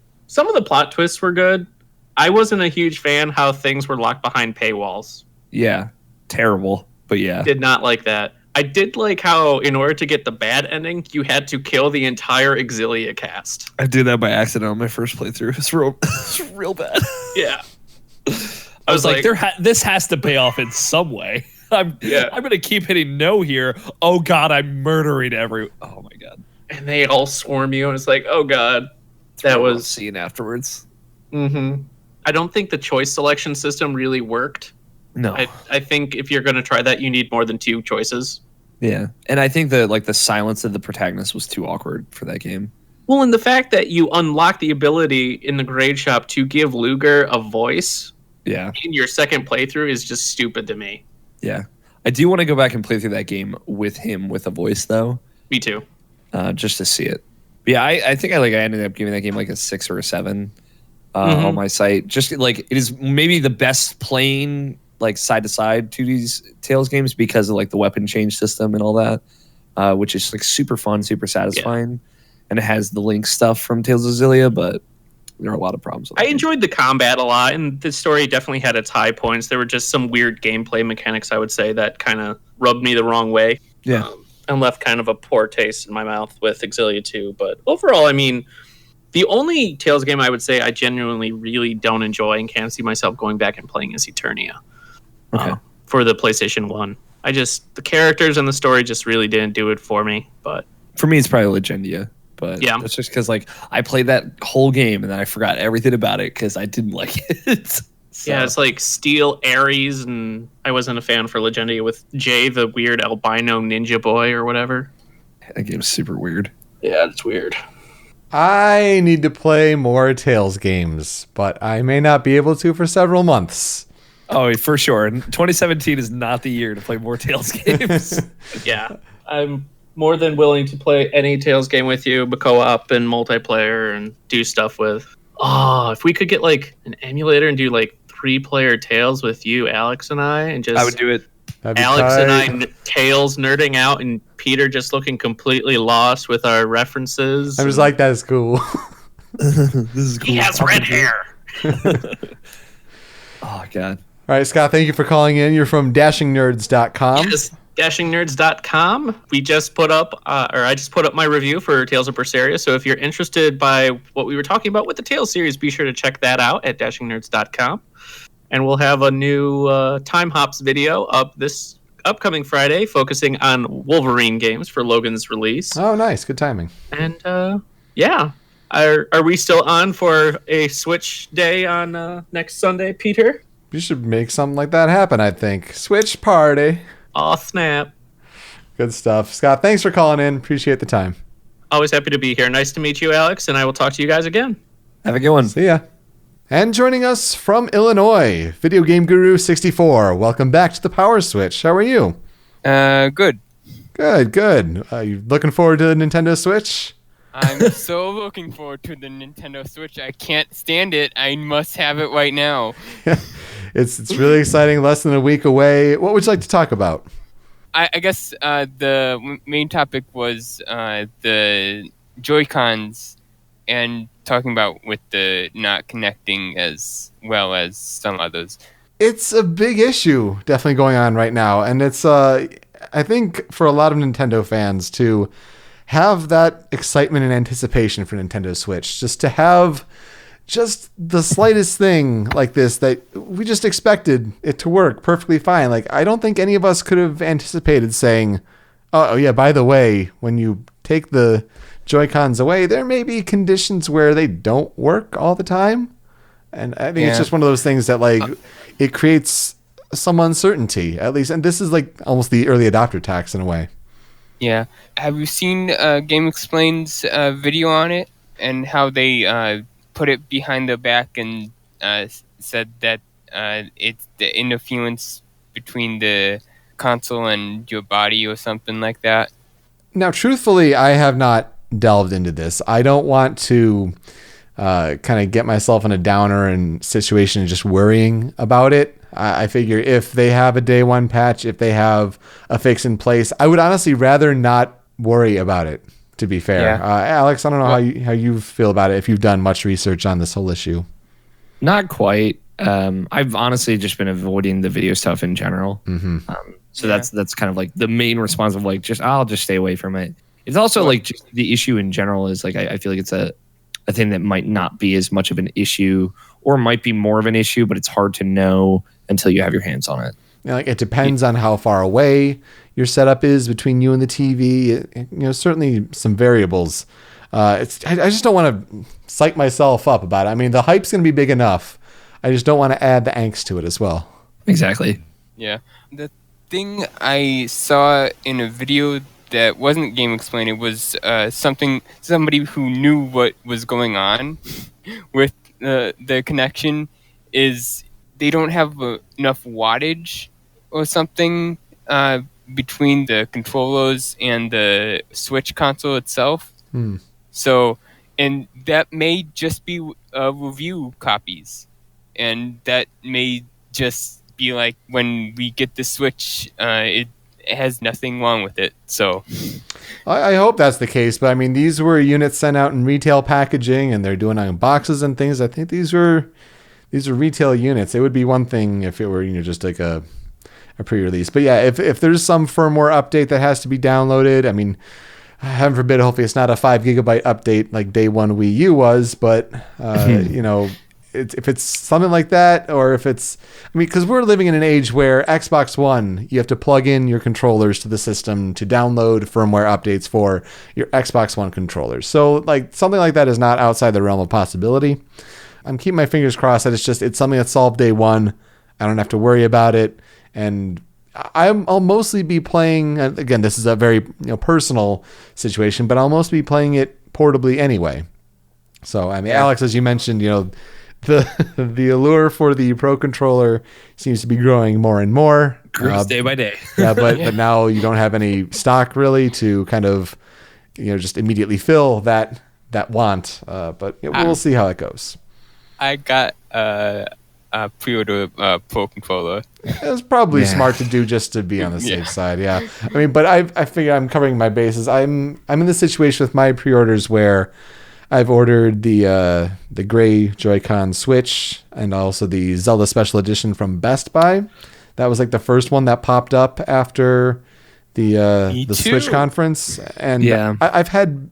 of the plot twists were good. I wasn't a huge fan how things were locked behind paywalls. Yeah. Terrible. But yeah. Did not like that. I did like how, in order to get the bad ending, you had to kill the entire Xillia cast. I did that by accident on my first playthrough. It's real bad. Yeah. I was like, this has to pay off in some way. I'm going to keep hitting no here. Oh, God, I'm murdering Oh, my God. And they all swarm you, and it's like, oh, God. That was... Scene afterwards. Mm-hmm. I don't think the choice selection system really worked. No. I think if you're going to try that, you need more than 2 choices. Yeah. And I think that the silence of the protagonist was too awkward for that game. Well, and the fact that you unlock the ability in the grade shop to give Luger a voice in your second playthrough is just stupid to me. Yeah. I do want to go back and play through that game with him with a voice, though. Me too. Just to see it. But yeah, I think I ended up giving that game a 6 or a 7 on my site. Just it is maybe the best playing side to side 2D Tales games because of the weapon change system and all that, which is super fun, super satisfying, and it has the Link stuff from Tales of Xillia, but there are a lot of problems. I enjoyed the combat a lot, and the story definitely had its high points. There were just some weird gameplay mechanics, I would say, that kind of rubbed me the wrong way. Yeah. And left kind of a poor taste in my mouth with Xillia 2. But overall, I mean, the only Tales game I would say I genuinely really don't enjoy and can't see myself going back and playing is Eternia. Okay. For the PlayStation 1. The characters and the story just really didn't do it for me. But for me, it's probably Legendia. But that's just because I played that whole game and then I forgot everything about it because I didn't like it. So. Yeah, it's like Steel Ares, and I wasn't a fan for Legendia with Jay, the weird albino ninja boy or whatever. That game's super weird. Yeah, it's weird. I need to play more Tales games, but I may not be able to for several months. Oh, for sure. 2017 is not the year to play more Tales games. Yeah, I'm more than willing to play any Tales game with you, but co-op and multiplayer and do stuff with. Oh, if we could get an emulator and do 3-player Tales with you, Alex and I, and just I would do it. Alex and I Tales nerding out and Peter just looking completely lost with our references. I was like, that is cool. This is cool. He has red hair. Oh, God. All right, Scott, thank you for calling in. You're from dashingnerds.com. Yes, dashingnerds.com. We just put up, or I just put up my review for Tales of Berseria. So if you're interested by what we were talking about with the Tales series, be sure to check that out at dashingnerds.com. And we'll have a new Time Hops video up this upcoming Friday focusing on Wolverine games for Logan's release. Oh, nice. Good timing. And yeah. Are we still on for a Switch day on next Sunday, Peter? You should make something like that happen, I think. Switch party. Aw, snap. Good stuff. Scott, thanks for calling in. Appreciate the time. Always happy to be here. Nice to meet you, Alex, and I will talk to you guys again. Have a good one. See ya. And joining us from Illinois, Video Game Guru 64. Welcome back to the PowerSwitch. How are you? Good. Good. You looking forward to the Nintendo Switch? I'm so looking forward to the Nintendo Switch. I can't stand it. I must have it right now. It's really exciting. Less than a week away. What would you like to talk about? I guess the main topic was the Joy-Cons and talking about with the not connecting as well as some others. It's a big issue definitely going on right now. And it's, I think, for a lot of Nintendo fans to have that excitement and anticipation for Nintendo Switch. Just to have just the slightest thing like this that we just expected it to work perfectly fine. I don't think any of us could have anticipated saying, oh yeah, by the way, when you take the Joy-Cons away, there may be conditions where they don't work all the time. And I think it's just one of those things that it creates some uncertainty, at least. And this is almost the early adopter tax in a way. Yeah. Have you seen Game Explained's video on it? and how they put it behind the back and said that it's the interference between the console and your body or something like that. Now, truthfully, I have not delved into this. I don't want to kind of get myself in a downer and situation and just worrying about it. I figure if they have a day one patch, if they have a fix in place, I would honestly rather not worry about it, to be fair. Yeah. Alex, I don't know how you feel about it, if you've done much research on this whole issue. Not quite. I've honestly just been avoiding the video stuff in general. Mm-hmm. That's kind of like the main response of like, I'll just stay away from it. It's also like just the issue in general is like, I feel like it's a thing that might not be as much of an issue or might be more of an issue, but it's hard to know until you have your hands on it. Yeah, like it depends on how far away your setup is between you and the TV. Certainly some variables. I just don't want to psych myself up about it. I mean, the hype's going to be big enough. I just don't want to add the angst to it as well. Exactly. Yeah. The thing I saw in a video that wasn't Game Explained, it was somebody who knew what was going on with the connection, is they don't have enough wattage or something between the controllers and the Switch console itself. So, and that may just be review copies, and that may just be like when we get the Switch, it has nothing wrong with it. So I hope that's the case, but I mean, these were units sent out in retail packaging and they're doing on boxes and things. I think these are retail units. It would be one thing if it were, just like a pre-release. But yeah, if there's some firmware update that has to be downloaded, I mean, heaven forbid, hopefully it's not a 5 gigabyte update like day one Wii U was, but if it's something like that, or if it's, because we're living in an age where Xbox One, you have to plug in your controllers to the system to download firmware updates for your Xbox One controllers. So like something like that is not outside the realm of possibility. I'm keeping my fingers crossed that it's something that's solved day one. I don't have to worry about it. And I'll mostly be playing, again, this is a very personal situation, but I'll mostly be playing it portably anyway. So, I mean, yeah. Alex, as you mentioned, the allure for the Pro Controller seems to be growing more and more. Day by day. Yeah, but now you don't have any stock really to kind of, just immediately fill that want. But we'll see how it goes. I got a pre-order Pro Controller. It was probably smart to do just to be on the safe side. Yeah, I mean, but I figure I'm covering my bases. I'm in the situation with my pre-orders where I've ordered the gray Joy-Con Switch and also the Zelda Special Edition from Best Buy. That was like the first one that popped up after the Switch conference. And I've had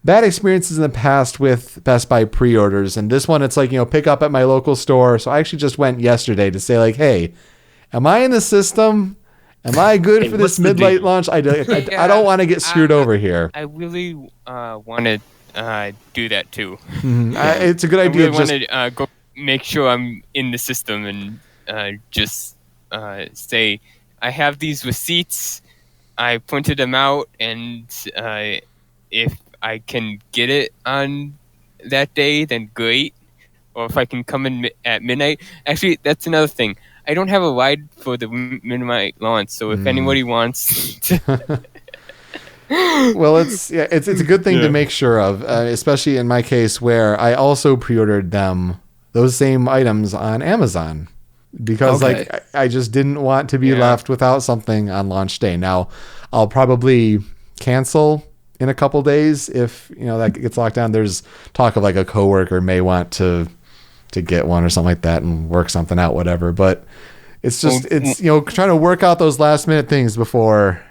bad experiences in the past with Best Buy pre-orders. And this one, it's like, pick up at my local store. So I actually just went yesterday to say like, hey, am I in the system? Am I good for this mid-late launch? I don't want to get screwed over here. I really want to do that too. It's a good idea. I really want to go make sure I'm in the system and just say I have these receipts. I printed them out, and if I can get it on that day, then great. Or if I can come in at midnight. Actually, that's another thing. I don't have a ride for the midnight launch, so if anybody wants to... Well, it's a good thing to make sure of, especially in my case where I also pre-ordered those same items on Amazon because I just didn't want to be left without something on launch day. Now, I'll probably cancel in a couple days if that gets locked down. There's talk of like a coworker may want to get one or something like that and work something out, whatever. But it's just trying to work out those last minute things before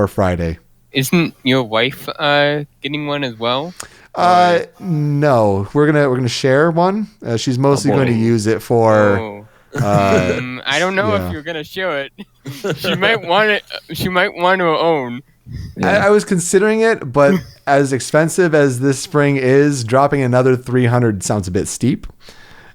Friday. Isn't your wife getting one as well? No, we're gonna share one. She's mostly going to use it for. I don't know if you're gonna show it. She might want it. She might want to own. I was considering it, but as expensive as this spring is, dropping another $300 sounds a bit steep.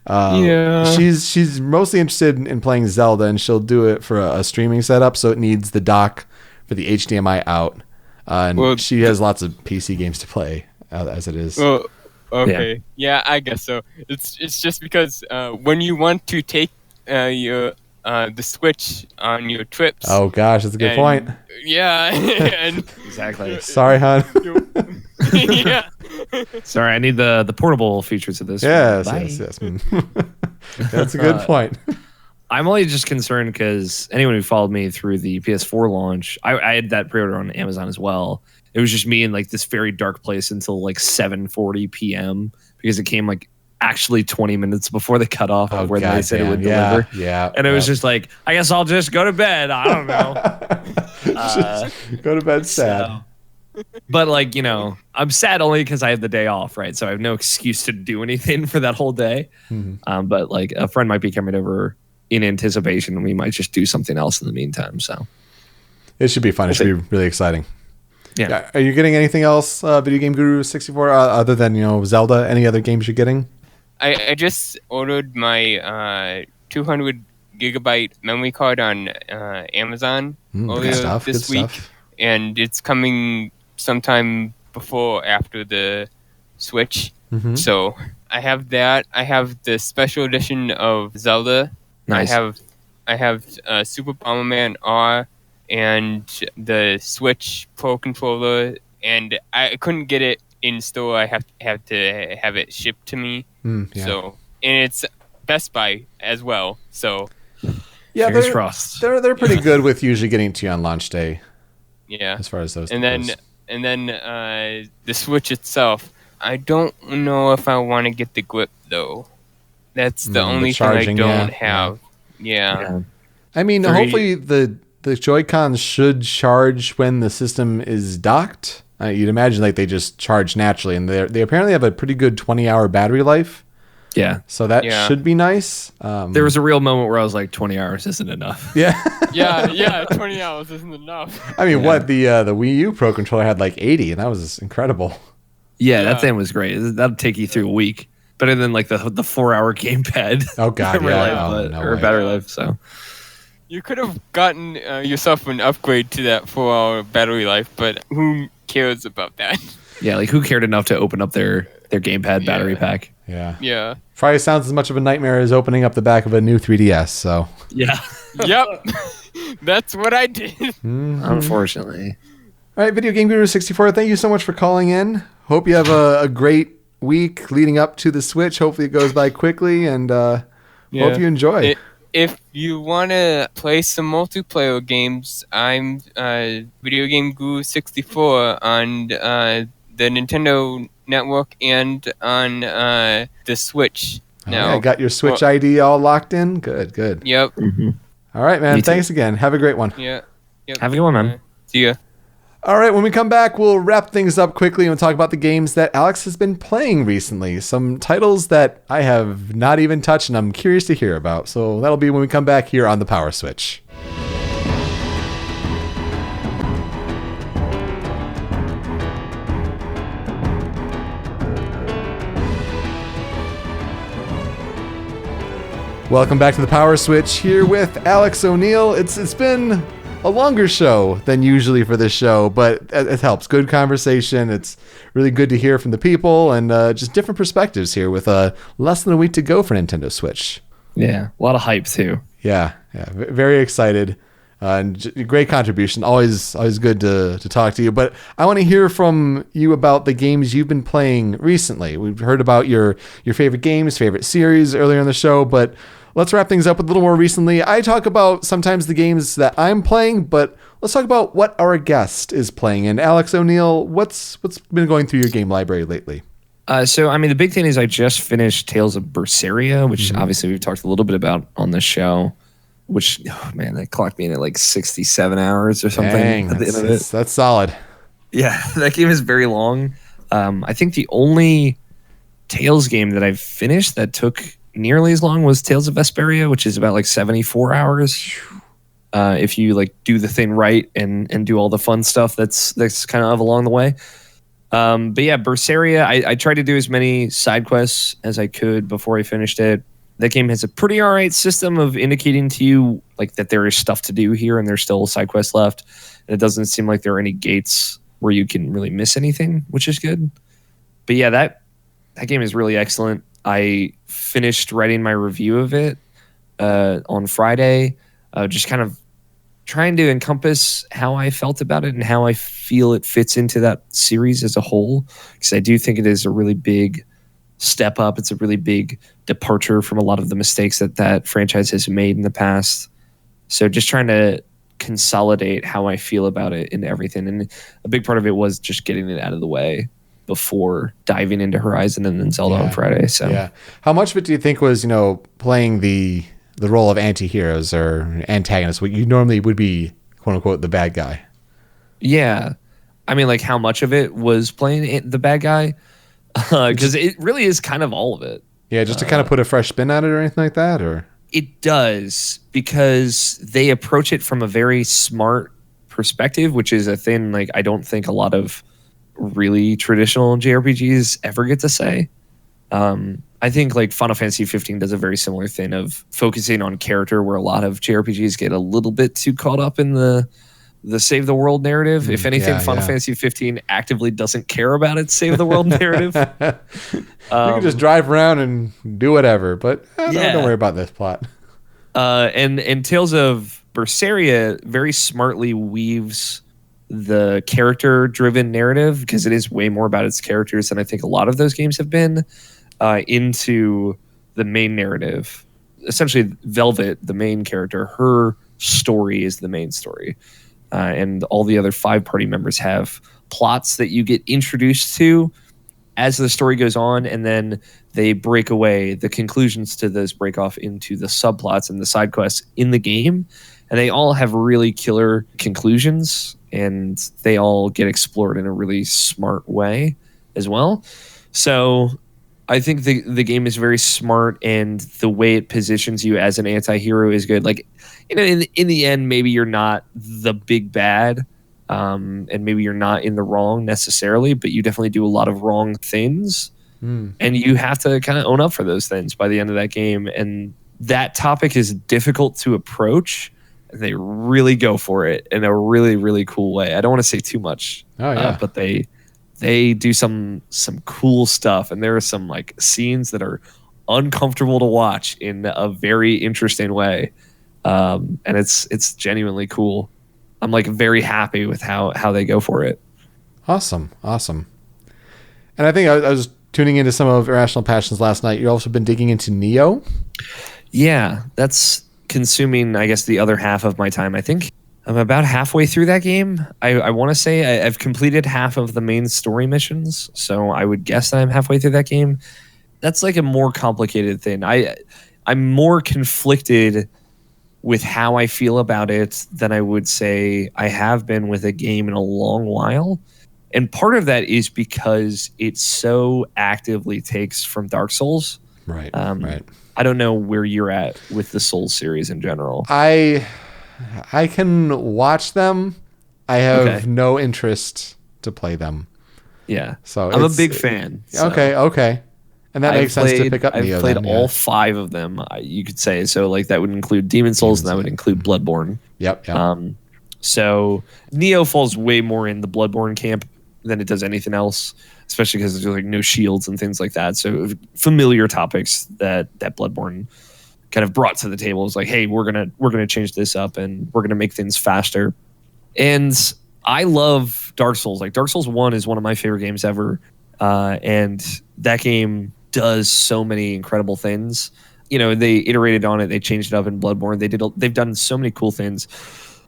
She's mostly interested in playing Zelda, and she'll do it for a streaming setup, so it needs the dock for the HDMI out. And she has lots of PC games to play as it is. Well, Okay. Yeah, I guess so. It's just because when you want to take your the Switch on your trips. Oh gosh, that's a good point. Yeah, and Exactly. Sorry, hon. yeah. Sorry, I need the portable features of this. Yes, Bye. yes. That's a good point. I'm only just concerned because anyone who followed me through the PS4 launch, I had that pre-order on Amazon as well. It was just me in like this very dark place until like 7:40 p.m. because it came like actually 20 minutes before the cutoff of where they said it would deliver. Yeah. And it was just like, I guess I'll just go to bed. I don't know. Go to bed sad. But like, you know, I'm sad only because I have the day off, right? So I have no excuse to do anything for that whole day. Mm-hmm. But like a friend might be coming over in anticipation, and we might just do something else in the meantime. So it should be fun. It should be really exciting. Yeah. Are you getting anything else, Video Game Guru 64, other than, Zelda? Any other games you're getting? I just ordered my 200 gigabyte memory card on Amazon earlier this week, and it's coming sometime before or after the Switch. Mm-hmm. So I have that. I have the special edition of Zelda. Nice. I have Super Bomberman R and the Switch Pro controller, and I couldn't get it in store. I have to have it shipped to me. So, and it's Best Buy as well. So, yeah, fingers crossed. They're pretty good with usually getting to you on launch day. Yeah, as far as those. And then the Switch itself. I don't know if I want to get the grip though. That's the only thing I don't have. Yeah. I mean, hopefully the Joy-Cons should charge when the system is docked. You'd imagine like they just charge naturally, and they apparently have a pretty good 20-hour battery life. Yeah. So that should be nice. There was a real moment where I was like, 20 hours isn't enough. Yeah. yeah, 20 hours isn't enough. I mean, what the Wii U Pro controller had like 80, and that was incredible. Yeah, that thing was great. That'll take you through a week. Better than like the 4-hour gamepad. Oh god, battery life. So you could have gotten yourself an upgrade to that 4-hour battery life, but who cares about that? Yeah, like who cared enough to open up their gamepad battery pack? Yeah. Probably sounds as much of a nightmare as opening up the back of a new 3DS. So yeah. Yep. That's what I did. Mm-hmm. Unfortunately. All right, Video Game Guru 64. Thank you so much for calling in. Hope you have a great week leading up to the Switch. Hopefully it goes by quickly, and hope you enjoy. If you want to play some multiplayer games, I'm Video Game Guru 64 on the Nintendo Network and on the Switch. Now I got your Switch ID all locked in. Good. Yep. Mm-hmm. All right, man. Thanks again. Have a great one. Yeah. Yep. Have a good one, man. See ya. All right, when we come back, we'll wrap things up quickly and talk about the games that Alex has been playing recently. Some titles that I have not even touched and I'm curious to hear about. So that'll be when we come back here on the Power Switch. Welcome back to the Power Switch here with Alex O'Neill. It's been a longer show than usually for this show, but it helps. Good conversation. It's really good to hear from the people and just different perspectives here with less than a week to go for Nintendo Switch. Yeah, a lot of hype too. Yeah, very excited. And great contribution. Always good to talk to you. But I want to hear from you about the games you've been playing recently. We've heard about your favorite games, favorite series earlier in the show, but let's wrap things up with a little more recently. I talk about sometimes the games that I'm playing, but let's talk about what our guest is playing. And Alex O'Neill, what's been going through your game library lately? So, I mean, the big thing is I just finished Tales of Berseria, which obviously we've talked a little bit about on this show, which, oh man, that clocked me in at like 67 hours or something. Dang, at the end of it. That's solid. Yeah, that game is very long. I think the only Tales game that I've finished that took nearly as long was Tales of Vesperia, which is about like 74 hours. If you like do the thing right and do all the fun stuff that's kind of along the way. But yeah, Berseria, I tried to do as many side quests as I could before I finished it. That game has a pretty alright system of indicating to you like that there is stuff to do here and there's still side quests left. And it doesn't seem like there are any gates where you can really miss anything, which is good. But yeah, that that game is really excellent. I finished writing my review of it on Friday, just kind of trying to encompass how I felt about it and how I feel it fits into that series as a whole, because I do think it is a really big step up. It's a really big departure from a lot of the mistakes that franchise has made in the past. So just trying to consolidate how I feel about it and everything. And a big part of it was just getting it out of the way before diving into Horizon and then Zelda on Friday. So yeah. How much of it do you think was, playing the role of anti-heroes or antagonists, what you normally would be, quote unquote, the bad guy? Yeah. I mean, like, how much of it was playing the bad guy? Because it really is kind of all of it. Yeah, just to kind of put a fresh spin on it or anything like that? Or it does, because they approach it from a very smart perspective, which is a thing like I don't think a lot of really traditional JRPGs ever get to say. I think like Final Fantasy 15 does a very similar thing of focusing on character, where a lot of JRPGs get a little bit too caught up in the save the world narrative. If anything, Final Fantasy 15 actively doesn't care about its save the world narrative. You can just drive around and do whatever, but don't worry about this plot. And Tales of Berseria very smartly weaves the character-driven narrative, because it is way more about its characters than I think a lot of those games have been, into the main narrative. Essentially, Velvet, the main character, her story is the main story. And all the other 5 party members have plots that you get introduced to as the story goes on, and then they break away. The conclusions to those break off into the subplots and the side quests in the game, and they all have really killer conclusions, and they all get explored in a really smart way as well. So I think the game is very smart, and the way it positions you as an anti-hero is good. Like, in the end, maybe you're not the big bad, and maybe you're not in the wrong necessarily, but you definitely do a lot of wrong things, and you have to kind of own up for those things by the end of that game. And that topic is difficult to approach, and they really go for it in a really, really cool way. I don't want to say too much, but they do some cool stuff, and there are some like scenes that are uncomfortable to watch in a very interesting way, and it's genuinely cool. I'm like very happy with how they go for it. Awesome. And I think I was tuning into some of Irrational Passions last night. You've also been digging into Neo. Yeah, that's consuming, I guess, the other half of my time. I think I'm about halfway through that game. I want to say I've completed half of the main story missions, so I would guess that I'm halfway through that game. That's like a more complicated thing. I'm more conflicted with how I feel about it than I would say I have been with a game in a long while. And part of that is because it so actively takes from Dark Souls. Right. I don't know where you're at with the Souls series in general. I can watch them. I have no interest to play them. Yeah. So I'm a big fan. So. Okay. And that makes sense to pick up Neo. I've played all 5 of them, you could say. So like that would include Demon Souls, and that would include Bloodborne. Yep. So Neo falls way more in the Bloodborne camp than it does anything else, especially because there's like no shields and things like that. So familiar topics that Bloodborne kind of brought to the table is like, hey, we're gonna change this up, and we're gonna make things faster. And I love Dark Souls. Like Dark Souls 1 is one of my favorite games ever, and that game does so many incredible things. They iterated on it. They changed it up in Bloodborne. They've done so many cool things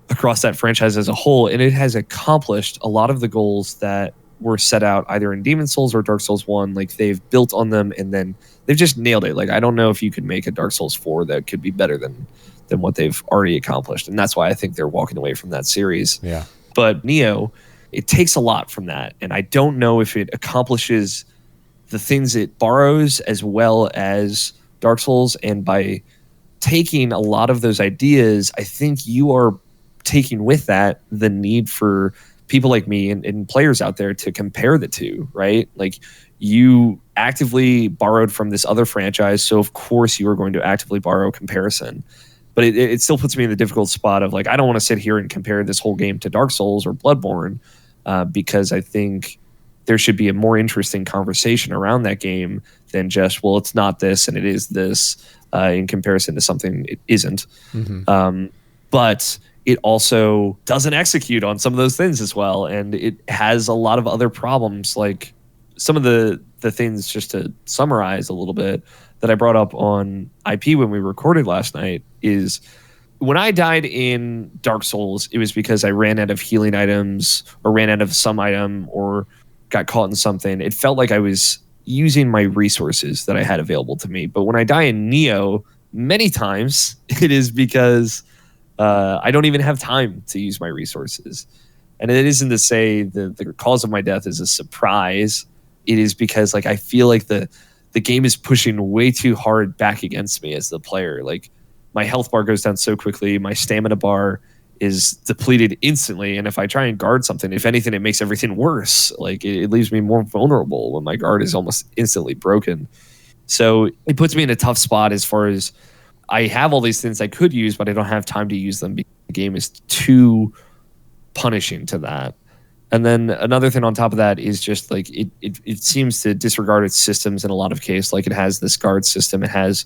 across that franchise as a whole, and it has accomplished a lot of the goals that were set out either in Demon Souls or Dark Souls 1. Like they've built on them, and then they've just nailed it. Like I don't know if you could make a Dark Souls 4 that could be better than what they've already accomplished, and that's why I think they're walking away from that series. Yeah. But Neo, it takes a lot from that, and I don't know if it accomplishes the things it borrows as well as Dark Souls. And by taking a lot of those ideas, I think you are taking with that the need for people like me and players out there to compare the two, right? Like you actively borrowed from this other franchise, so of course you are going to actively borrow comparison. But it still puts me in the difficult spot of like, I don't want to sit here and compare this whole game to Dark Souls or Bloodborne, because I think there should be a more interesting conversation around that game than just, well, it's not this and it is this in comparison to something it isn't. But it also doesn't execute on some of those things as well. And it has a lot of other problems. Like some of the things, just to summarize a little bit, that I brought up on IP when we recorded last night is when I died in Dark Souls, it was because I ran out of healing items or ran out of some item or got caught in something. It felt like I was using my resources that I had available to me. But when I die in Neo, many times it is because I don't even have time to use my resources. And it isn't to say the cause of my death is a surprise. It is because like I feel like the game is pushing way too hard back against me as the player. Like my health bar goes down so quickly. My stamina bar is depleted instantly. And if I try and guard something, if anything, it makes everything worse. Like it leaves me more vulnerable when my guard is almost instantly broken. So it puts me in a tough spot as far as I have all these things I could use, but I don't have time to use them because the game is too punishing to that. And then another thing on top of that is just like it seems to disregard its systems in a lot of cases. Like it has this guard system, it has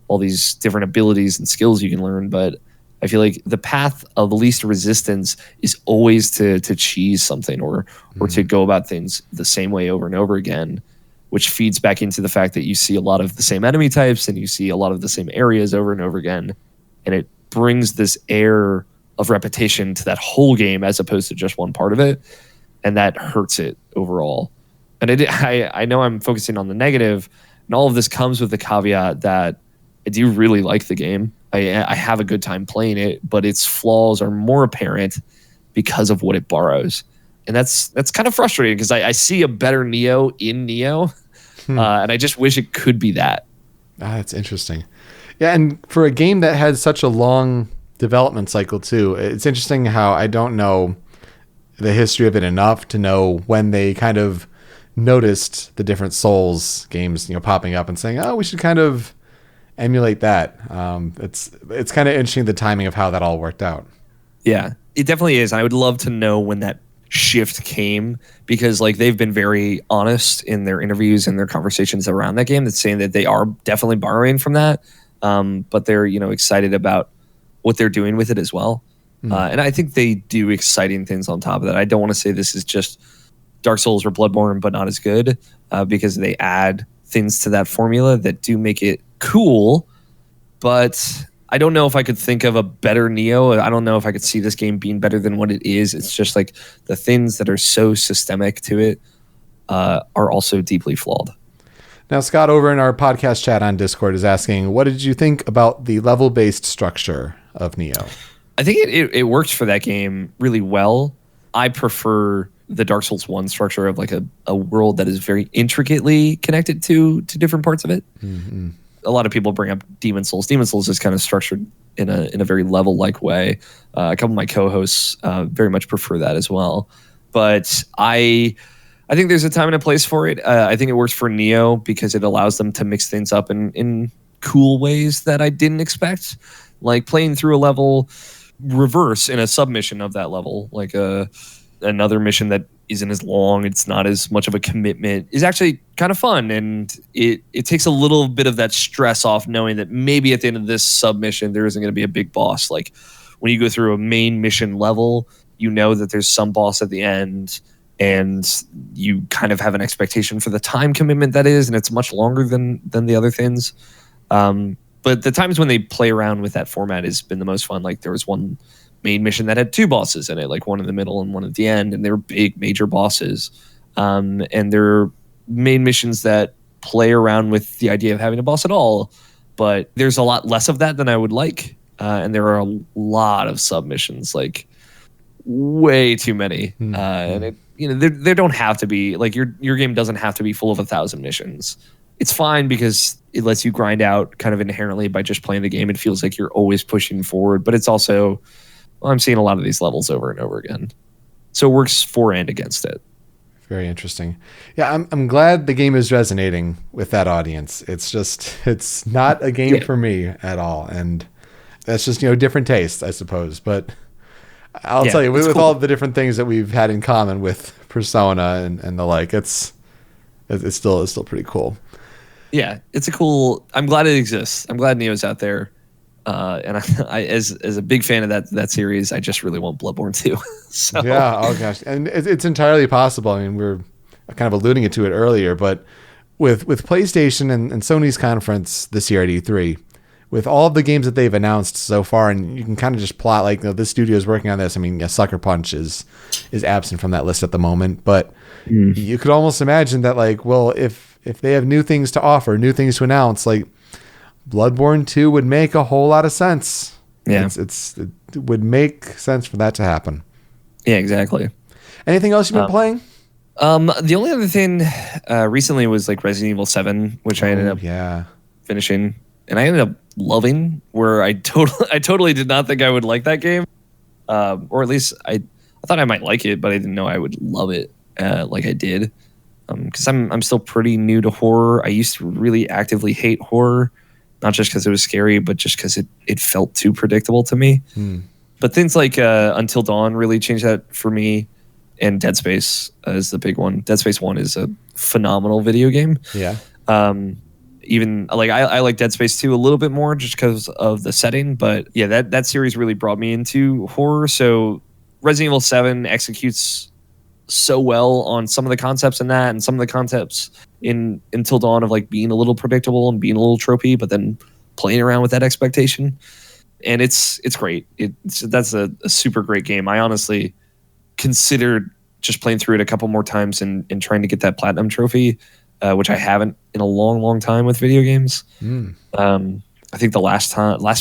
all these different abilities and skills you can learn, but I feel like the path of least resistance is always to cheese something or to go about things the same way over and over again, which feeds back into the fact that you see a lot of the same enemy types and you see a lot of the same areas over and over again. And it brings this air of repetition to that whole game as opposed to just one part of it. And that hurts it overall. And I know I'm focusing on the negative, and all of this comes with the caveat that I do really like the game. I have a good time playing it, but its flaws are more apparent because of what it borrows. And that's kind of frustrating because I see a better Neo in Neo, and I just wish it could be that. That's interesting. Yeah, and for a game that had such a long development cycle too, it's interesting how I don't know the history of it enough to know when they kind of noticed the different Souls games, popping up and saying, oh, we should kind of emulate that. It's kind of interesting, the timing of how that all worked out. Yeah, it definitely is. I would love to know when that shift came, because like they've been very honest in their interviews and their conversations around that game, that's saying that they are definitely borrowing from that, but they're excited about what they're doing with it as well. And I think they do exciting things on top of that. I don't want to say this is just Dark Souls or Bloodborne but not as good, because they add things to that formula that do make it cool, but I don't know if I could think of a better Neo. I don't know if I could see this game being better than what it is. It's just like the things that are so systemic to it are also deeply flawed. Now, Scott over in our podcast chat on Discord is asking, what did you think about the level-based structure of Neo? I think it works for that game really well. I prefer the Dark Souls 1 structure of like a world that is very intricately connected to different parts of it. Mm-hmm. A lot of people bring up Demon Souls. Demon Souls is kind of structured in a very level-like way. A couple of my co-hosts very much prefer that as well. But I think there's a time and a place for it. I think it works for Neo because it allows them to mix things up in cool ways that I didn't expect. Like playing through a level reverse in a submission of that level, like another mission that isn't as long, it's not as much of a commitment, is actually kind of fun, and it takes a little bit of that stress off knowing that maybe at the end of this submission there isn't going to be a big boss. Like when you go through a main mission level, you know that there's some boss at the end, and you kind of have an expectation for the time commitment that is, and it's much longer than the other things. But the times when they play around with that format has been the most fun. Like there was one main mission that had two bosses in it, like one in the middle and one at the end, and they were big major bosses. And there are main missions that play around with the idea of having a boss at all, but there's a lot less of that than I would like. And there are a lot of submissions, like way too many. And they don't have to be, like your game doesn't have to be full of 1,000 missions. It's fine because it lets you grind out kind of inherently by just playing the game. It feels like you're always pushing forward, but it's also, I'm seeing a lot of these levels over and over again. So it works for and against it. Very interesting. Yeah, I'm glad the game is resonating with that audience. It's not a game for me at all. And that's just, different taste, I suppose. But I'll Yeah, tell you, it's with cool. all the different things that we've had in common with Persona and the like, it's still pretty cool. Yeah, it's a cool. I'm glad it exists. I'm glad Neo's out there. And I as a big fan of that series, I just really want Bloodborne 2. So Yeah. Oh gosh, and it's entirely possible. I mean, we're kind of alluding to it earlier, but with PlayStation and Sony's conference this year at E3, with all of the games that they've announced so far, and you can kind of just plot like, this studio is working on this. I mean, Sucker Punch is absent from that list at the moment, but you could almost imagine that, like, well, if they have new things to offer, new things to announce, like Bloodborne 2 would make a whole lot of sense. Yeah. It would make sense for that to happen. yeah, exactly. Anything else you've been playing? The only other thing recently was like Resident Evil 7, which I ended up finishing, and I ended up loving. Where I totally did not think I would like that game, or at least I thought I might like it, but I didn't know I would love it like I did. Because I'm still pretty new to horror. I used to really actively hate horror, not just because it was scary, but just because it felt too predictable to me. But things like Until Dawn really changed that for me, and Dead Space is the big one. Dead Space 1 is a phenomenal video game. Yeah. Even like I like Dead Space 2 a little bit more just because of the setting, but yeah, that series really brought me into horror. So Resident Evil 7 executes so well on some of the concepts in that, and some of the concepts in Until Dawn of like being a little predictable and being a little tropey, but then playing around with that expectation. And it's great. That's a super great game. I honestly considered just playing through it a couple more times and trying to get that platinum trophy, which I haven't in a long time with video games. I think the last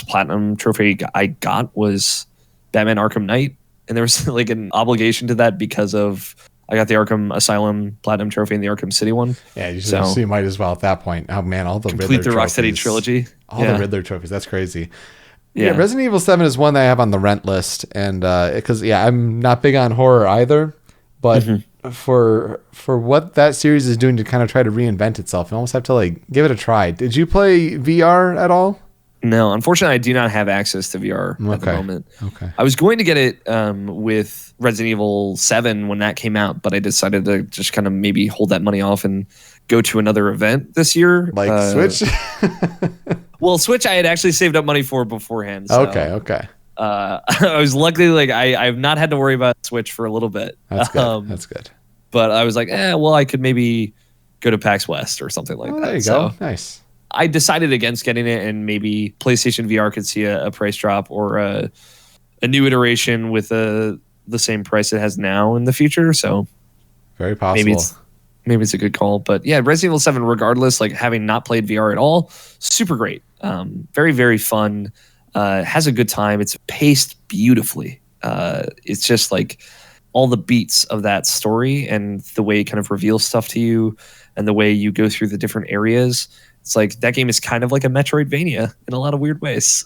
platinum trophy I got was Batman Arkham Knight, and there was like an obligation to that because of I got the Arkham Asylum platinum trophy and the Arkham City one. Yeah, so you might as well at that point. Oh man, all the complete Riddler the Rocksteady trophies. trilogy. All the Riddler trophies. That's crazy. Yeah, Resident Evil 7 is one that I have on the rent list, and because I'm not big on horror either, but for what that series is doing to kind of try to reinvent itself, you almost have to like give it a try. Did you play VR at all? No, unfortunately, I do not have access to VR at the moment. Okay. I was going to get it with Resident Evil 7 when that came out, but I decided to just kind of maybe hold that money off and go to another event this year. Like Switch? Well, Switch I had actually saved up money for beforehand. So, Okay. I was luckily like I've not had to worry about Switch for a little bit. That's good. That's good. But I was like, well, I could maybe go to PAX West or something like that. There you go. Nice. I decided against getting it, and maybe PlayStation VR could see a price drop or a new iteration with the same price it has now in the future. So very possible. Maybe it's a good call. But yeah, Resident Evil 7, regardless, like having not played VR at all, super great. Very, very fun. Has a good time. It's paced beautifully. It's just like all the beats of that story and the way it kind of reveals stuff to you and the way you go through the different areas. It's like that game is kind of like a Metroidvania in a lot of weird ways.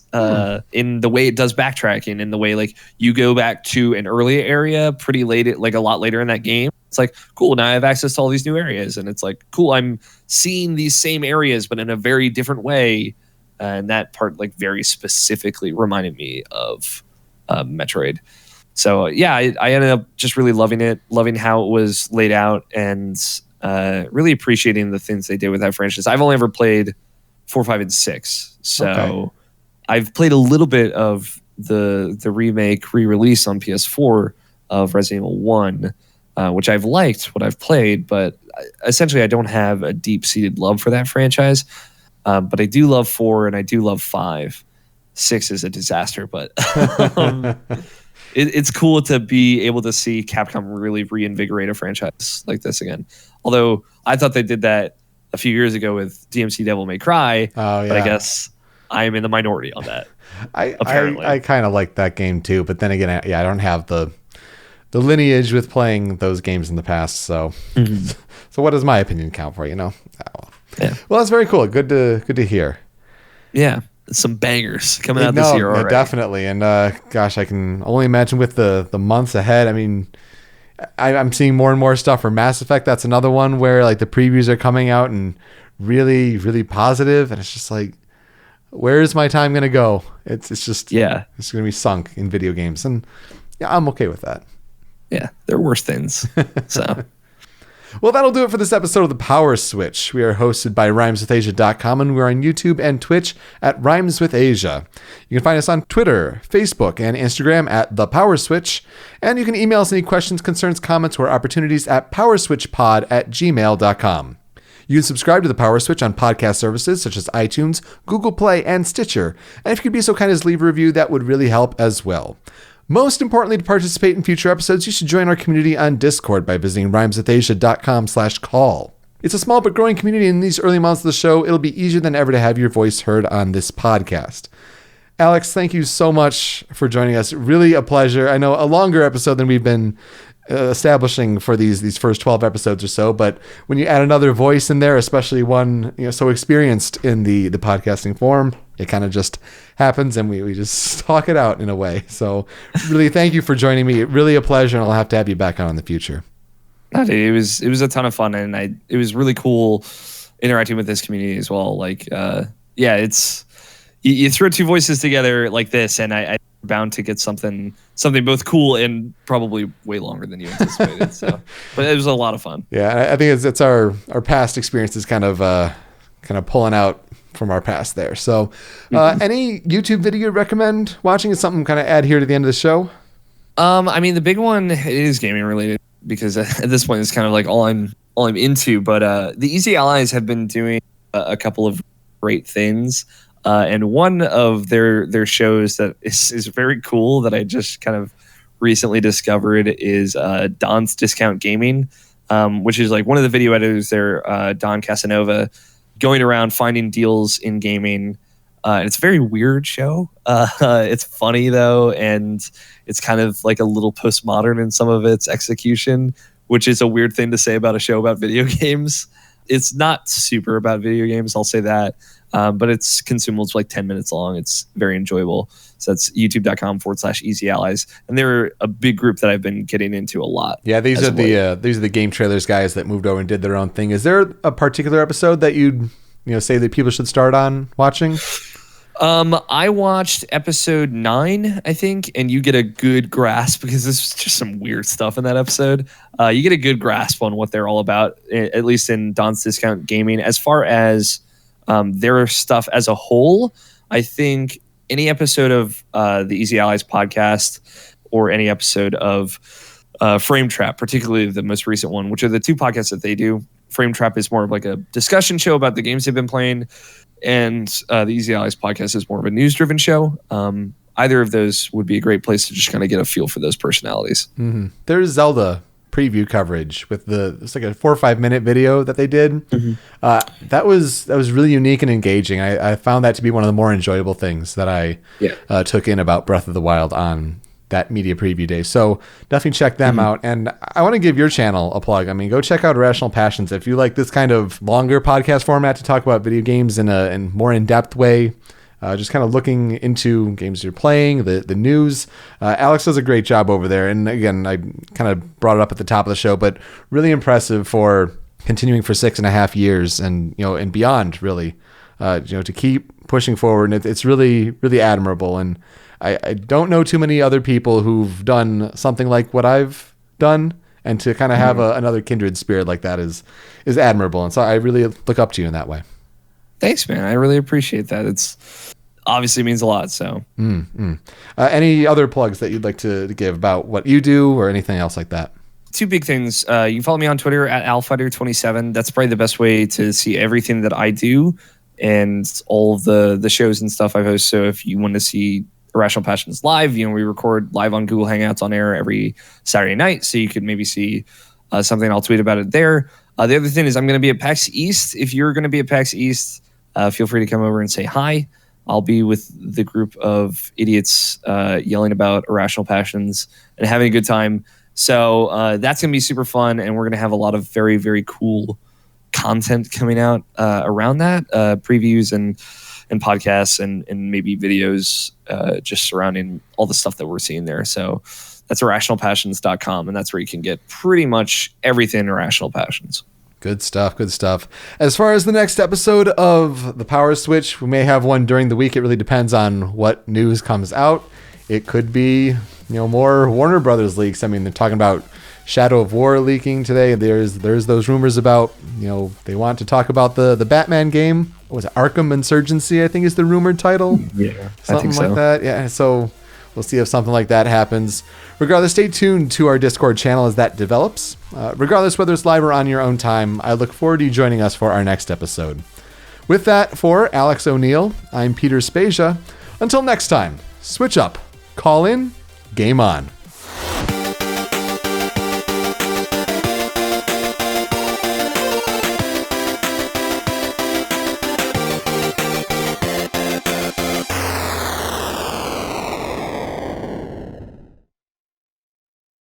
In the way it does backtracking, in the way like you go back to an earlier area pretty late, like a lot later in that game. It's like, cool, now I have access to all these new areas. And it's like, cool, I'm seeing these same areas, but in a very different way. And that part like very specifically reminded me of Metroid. So yeah, I ended up just really loving it, loving how it was laid out, and really appreciating the things they did with that franchise. I've only ever played 4, 5, and 6. So I've played a little bit of the remake re-release on PS4 of Resident Evil 1, which I've liked what I've played, but essentially I don't have a deep-seated love for that franchise. But I do love 4 and I do love 5. 6 is a disaster, but it's cool to be able to see Capcom really reinvigorate a franchise like this again. Although I thought they did that a few years ago with DMC Devil May Cry, but I guess I am in the minority on that. I kind of like that game too, but then again, I don't have the lineage with playing those games in the past. So, so what does my opinion count for? Yeah. Well, that's very cool. Good to hear. Yeah, some bangers coming out this year already. Definitely. And gosh, I can only imagine with the months ahead. I mean, I'm seeing more and more stuff for Mass Effect. That's another one where like the previews are coming out and really, really positive, and it's just like, where is my time going to go? It's just it's going to be sunk in video games, and Yeah, I'm okay with that. Yeah, there are worse things. So. Well, that'll do it for this episode of The Power Switch. We are hosted by rhymeswithasia.com, and we're on YouTube and Twitch at rhymeswithasia. You can find us on Twitter, Facebook, and Instagram at The Power Switch, and you can email us any questions, concerns, comments, or opportunities at powerswitchpod@gmail.com. You can subscribe to The Power Switch on podcast services such as iTunes, Google Play, and Stitcher, and if you could be so kind as leave a review, that would really help as well. Most importantly, to participate in future episodes, you should join our community on Discord by visiting rhymeswithasia.com/call. It's a small but growing community, and in these early months of the show, it'll be easier than ever to have your voice heard on this podcast. Alex, thank you so much for joining us. Really a pleasure. I know a longer episode than we've been establishing for these first 12 episodes or so, but when you add another voice in there, especially one so experienced in the podcasting form, it kind of just happens, and we just talk it out in a way. So really thank you for joining me. Really a pleasure, and I'll have to have you back on in the future. It was a ton of fun, and it was really cool interacting with this community as well. Like, it's you throw two voices together like this, and I'm bound to get something both cool and probably way longer than you anticipated. So, but it was a lot of fun. Yeah, I think it's our past experiences kind of pulling out from our past there. So, any YouTube video you'd recommend watching? Is something kind of add here to the end of the show? I mean, the big one is gaming related, because at this point it's kind of like all I'm into. But the Easy Allies have been doing a couple of great things, and one of their shows that is very cool that I just kind of recently discovered is Don's Discount Gaming, which is like one of the video editors there, Don Casanova, going around finding deals in gaming. And it's a very weird show. It's funny though, and it's kind of like a little postmodern in some of its execution, which is a weird thing to say about a show about video games. It's not super about video games, I'll say that. But it's consumable. It's like 10 minutes long. It's very enjoyable. So that's youtube.com/Easy Allies. And they're a big group that I've been getting into a lot. Yeah, these are the game trailers guys that moved over and did their own thing. Is there a particular episode that you'd say that people should start on watching? I watched episode 9, I think, and you get a good grasp, because there's just some weird stuff in that episode. You get a good grasp on what they're all about, at least in Don's Discount Gaming. As far as their stuff as a whole, I think any episode of the Easy Allies podcast, or any episode of Frame Trap, particularly the most recent one, which are the two podcasts that they do. Frame Trap is more of like a discussion show about the games they've been playing, and the Easy Allies podcast is more of a news-driven show. Either of those would be a great place to just kind of get a feel for those personalities. Mm-hmm. There's Zelda preview coverage with it's like a 4 or 5 minute video that they did. Mm-hmm. That was really unique and engaging. I found that to be one of the more enjoyable things that I took in about Breath of the Wild on that media preview day. So definitely check them out. And I want to give your channel a plug. I mean, go check out Irrational Passions. If you like this kind of longer podcast format to talk about video games in a more in-depth way, just kind of looking into games you're playing, the news. Alex does a great job over there. And again, I kind of brought it up at the top of the show, but really impressive for continuing for 6.5 years and, and beyond, really, to keep pushing forward. And it's really, really admirable. And I don't know too many other people who've done something like what I've done, and to kind of have another kindred spirit like that is admirable. And so I really look up to you in that way. Thanks, man. I really appreciate that. It's obviously means a lot. So, any other plugs that you'd like to give about what you do or anything else like that? Two big things. You can follow me on Twitter at alfighter27. That's probably the best way to see everything that I do and all of the shows and stuff I host. So if you want to see Irrational Passions live, we record live on Google Hangouts on air every Saturday night. So you could maybe see something. I'll tweet about it there. The other thing is I'm going to be at PAX East. If you're going to be at PAX East, feel free to come over and say hi. I'll be with the group of idiots yelling about Irrational Passions and having a good time. So that's going to be super fun, and we're going to have a lot of very, very cool content coming out around that, previews and podcasts and maybe videos just surrounding all the stuff that we're seeing there. So that's irrationalpassions.com, and that's where you can get pretty much everything Irrational Passions. Good stuff. As far as the next episode of The Power Switch, we may have one during the week. It really depends on what news comes out. it could be, more Warner Brothers leaks. I mean, they're talking about Shadow of War leaking today. There's those rumors about, they want to talk about the Batman game. What was it? Arkham Insurgency, I think is the rumored title. Yeah, Something I think so. like that. Yeah, so we'll see if something like that happens. Regardless, stay tuned to our Discord channel as that develops. Regardless whether it's live or on your own time, I look forward to you joining us for our next episode. With that, for Alex O'Neill, I'm Peter Spezia. Until next time, switch up, call in, game on.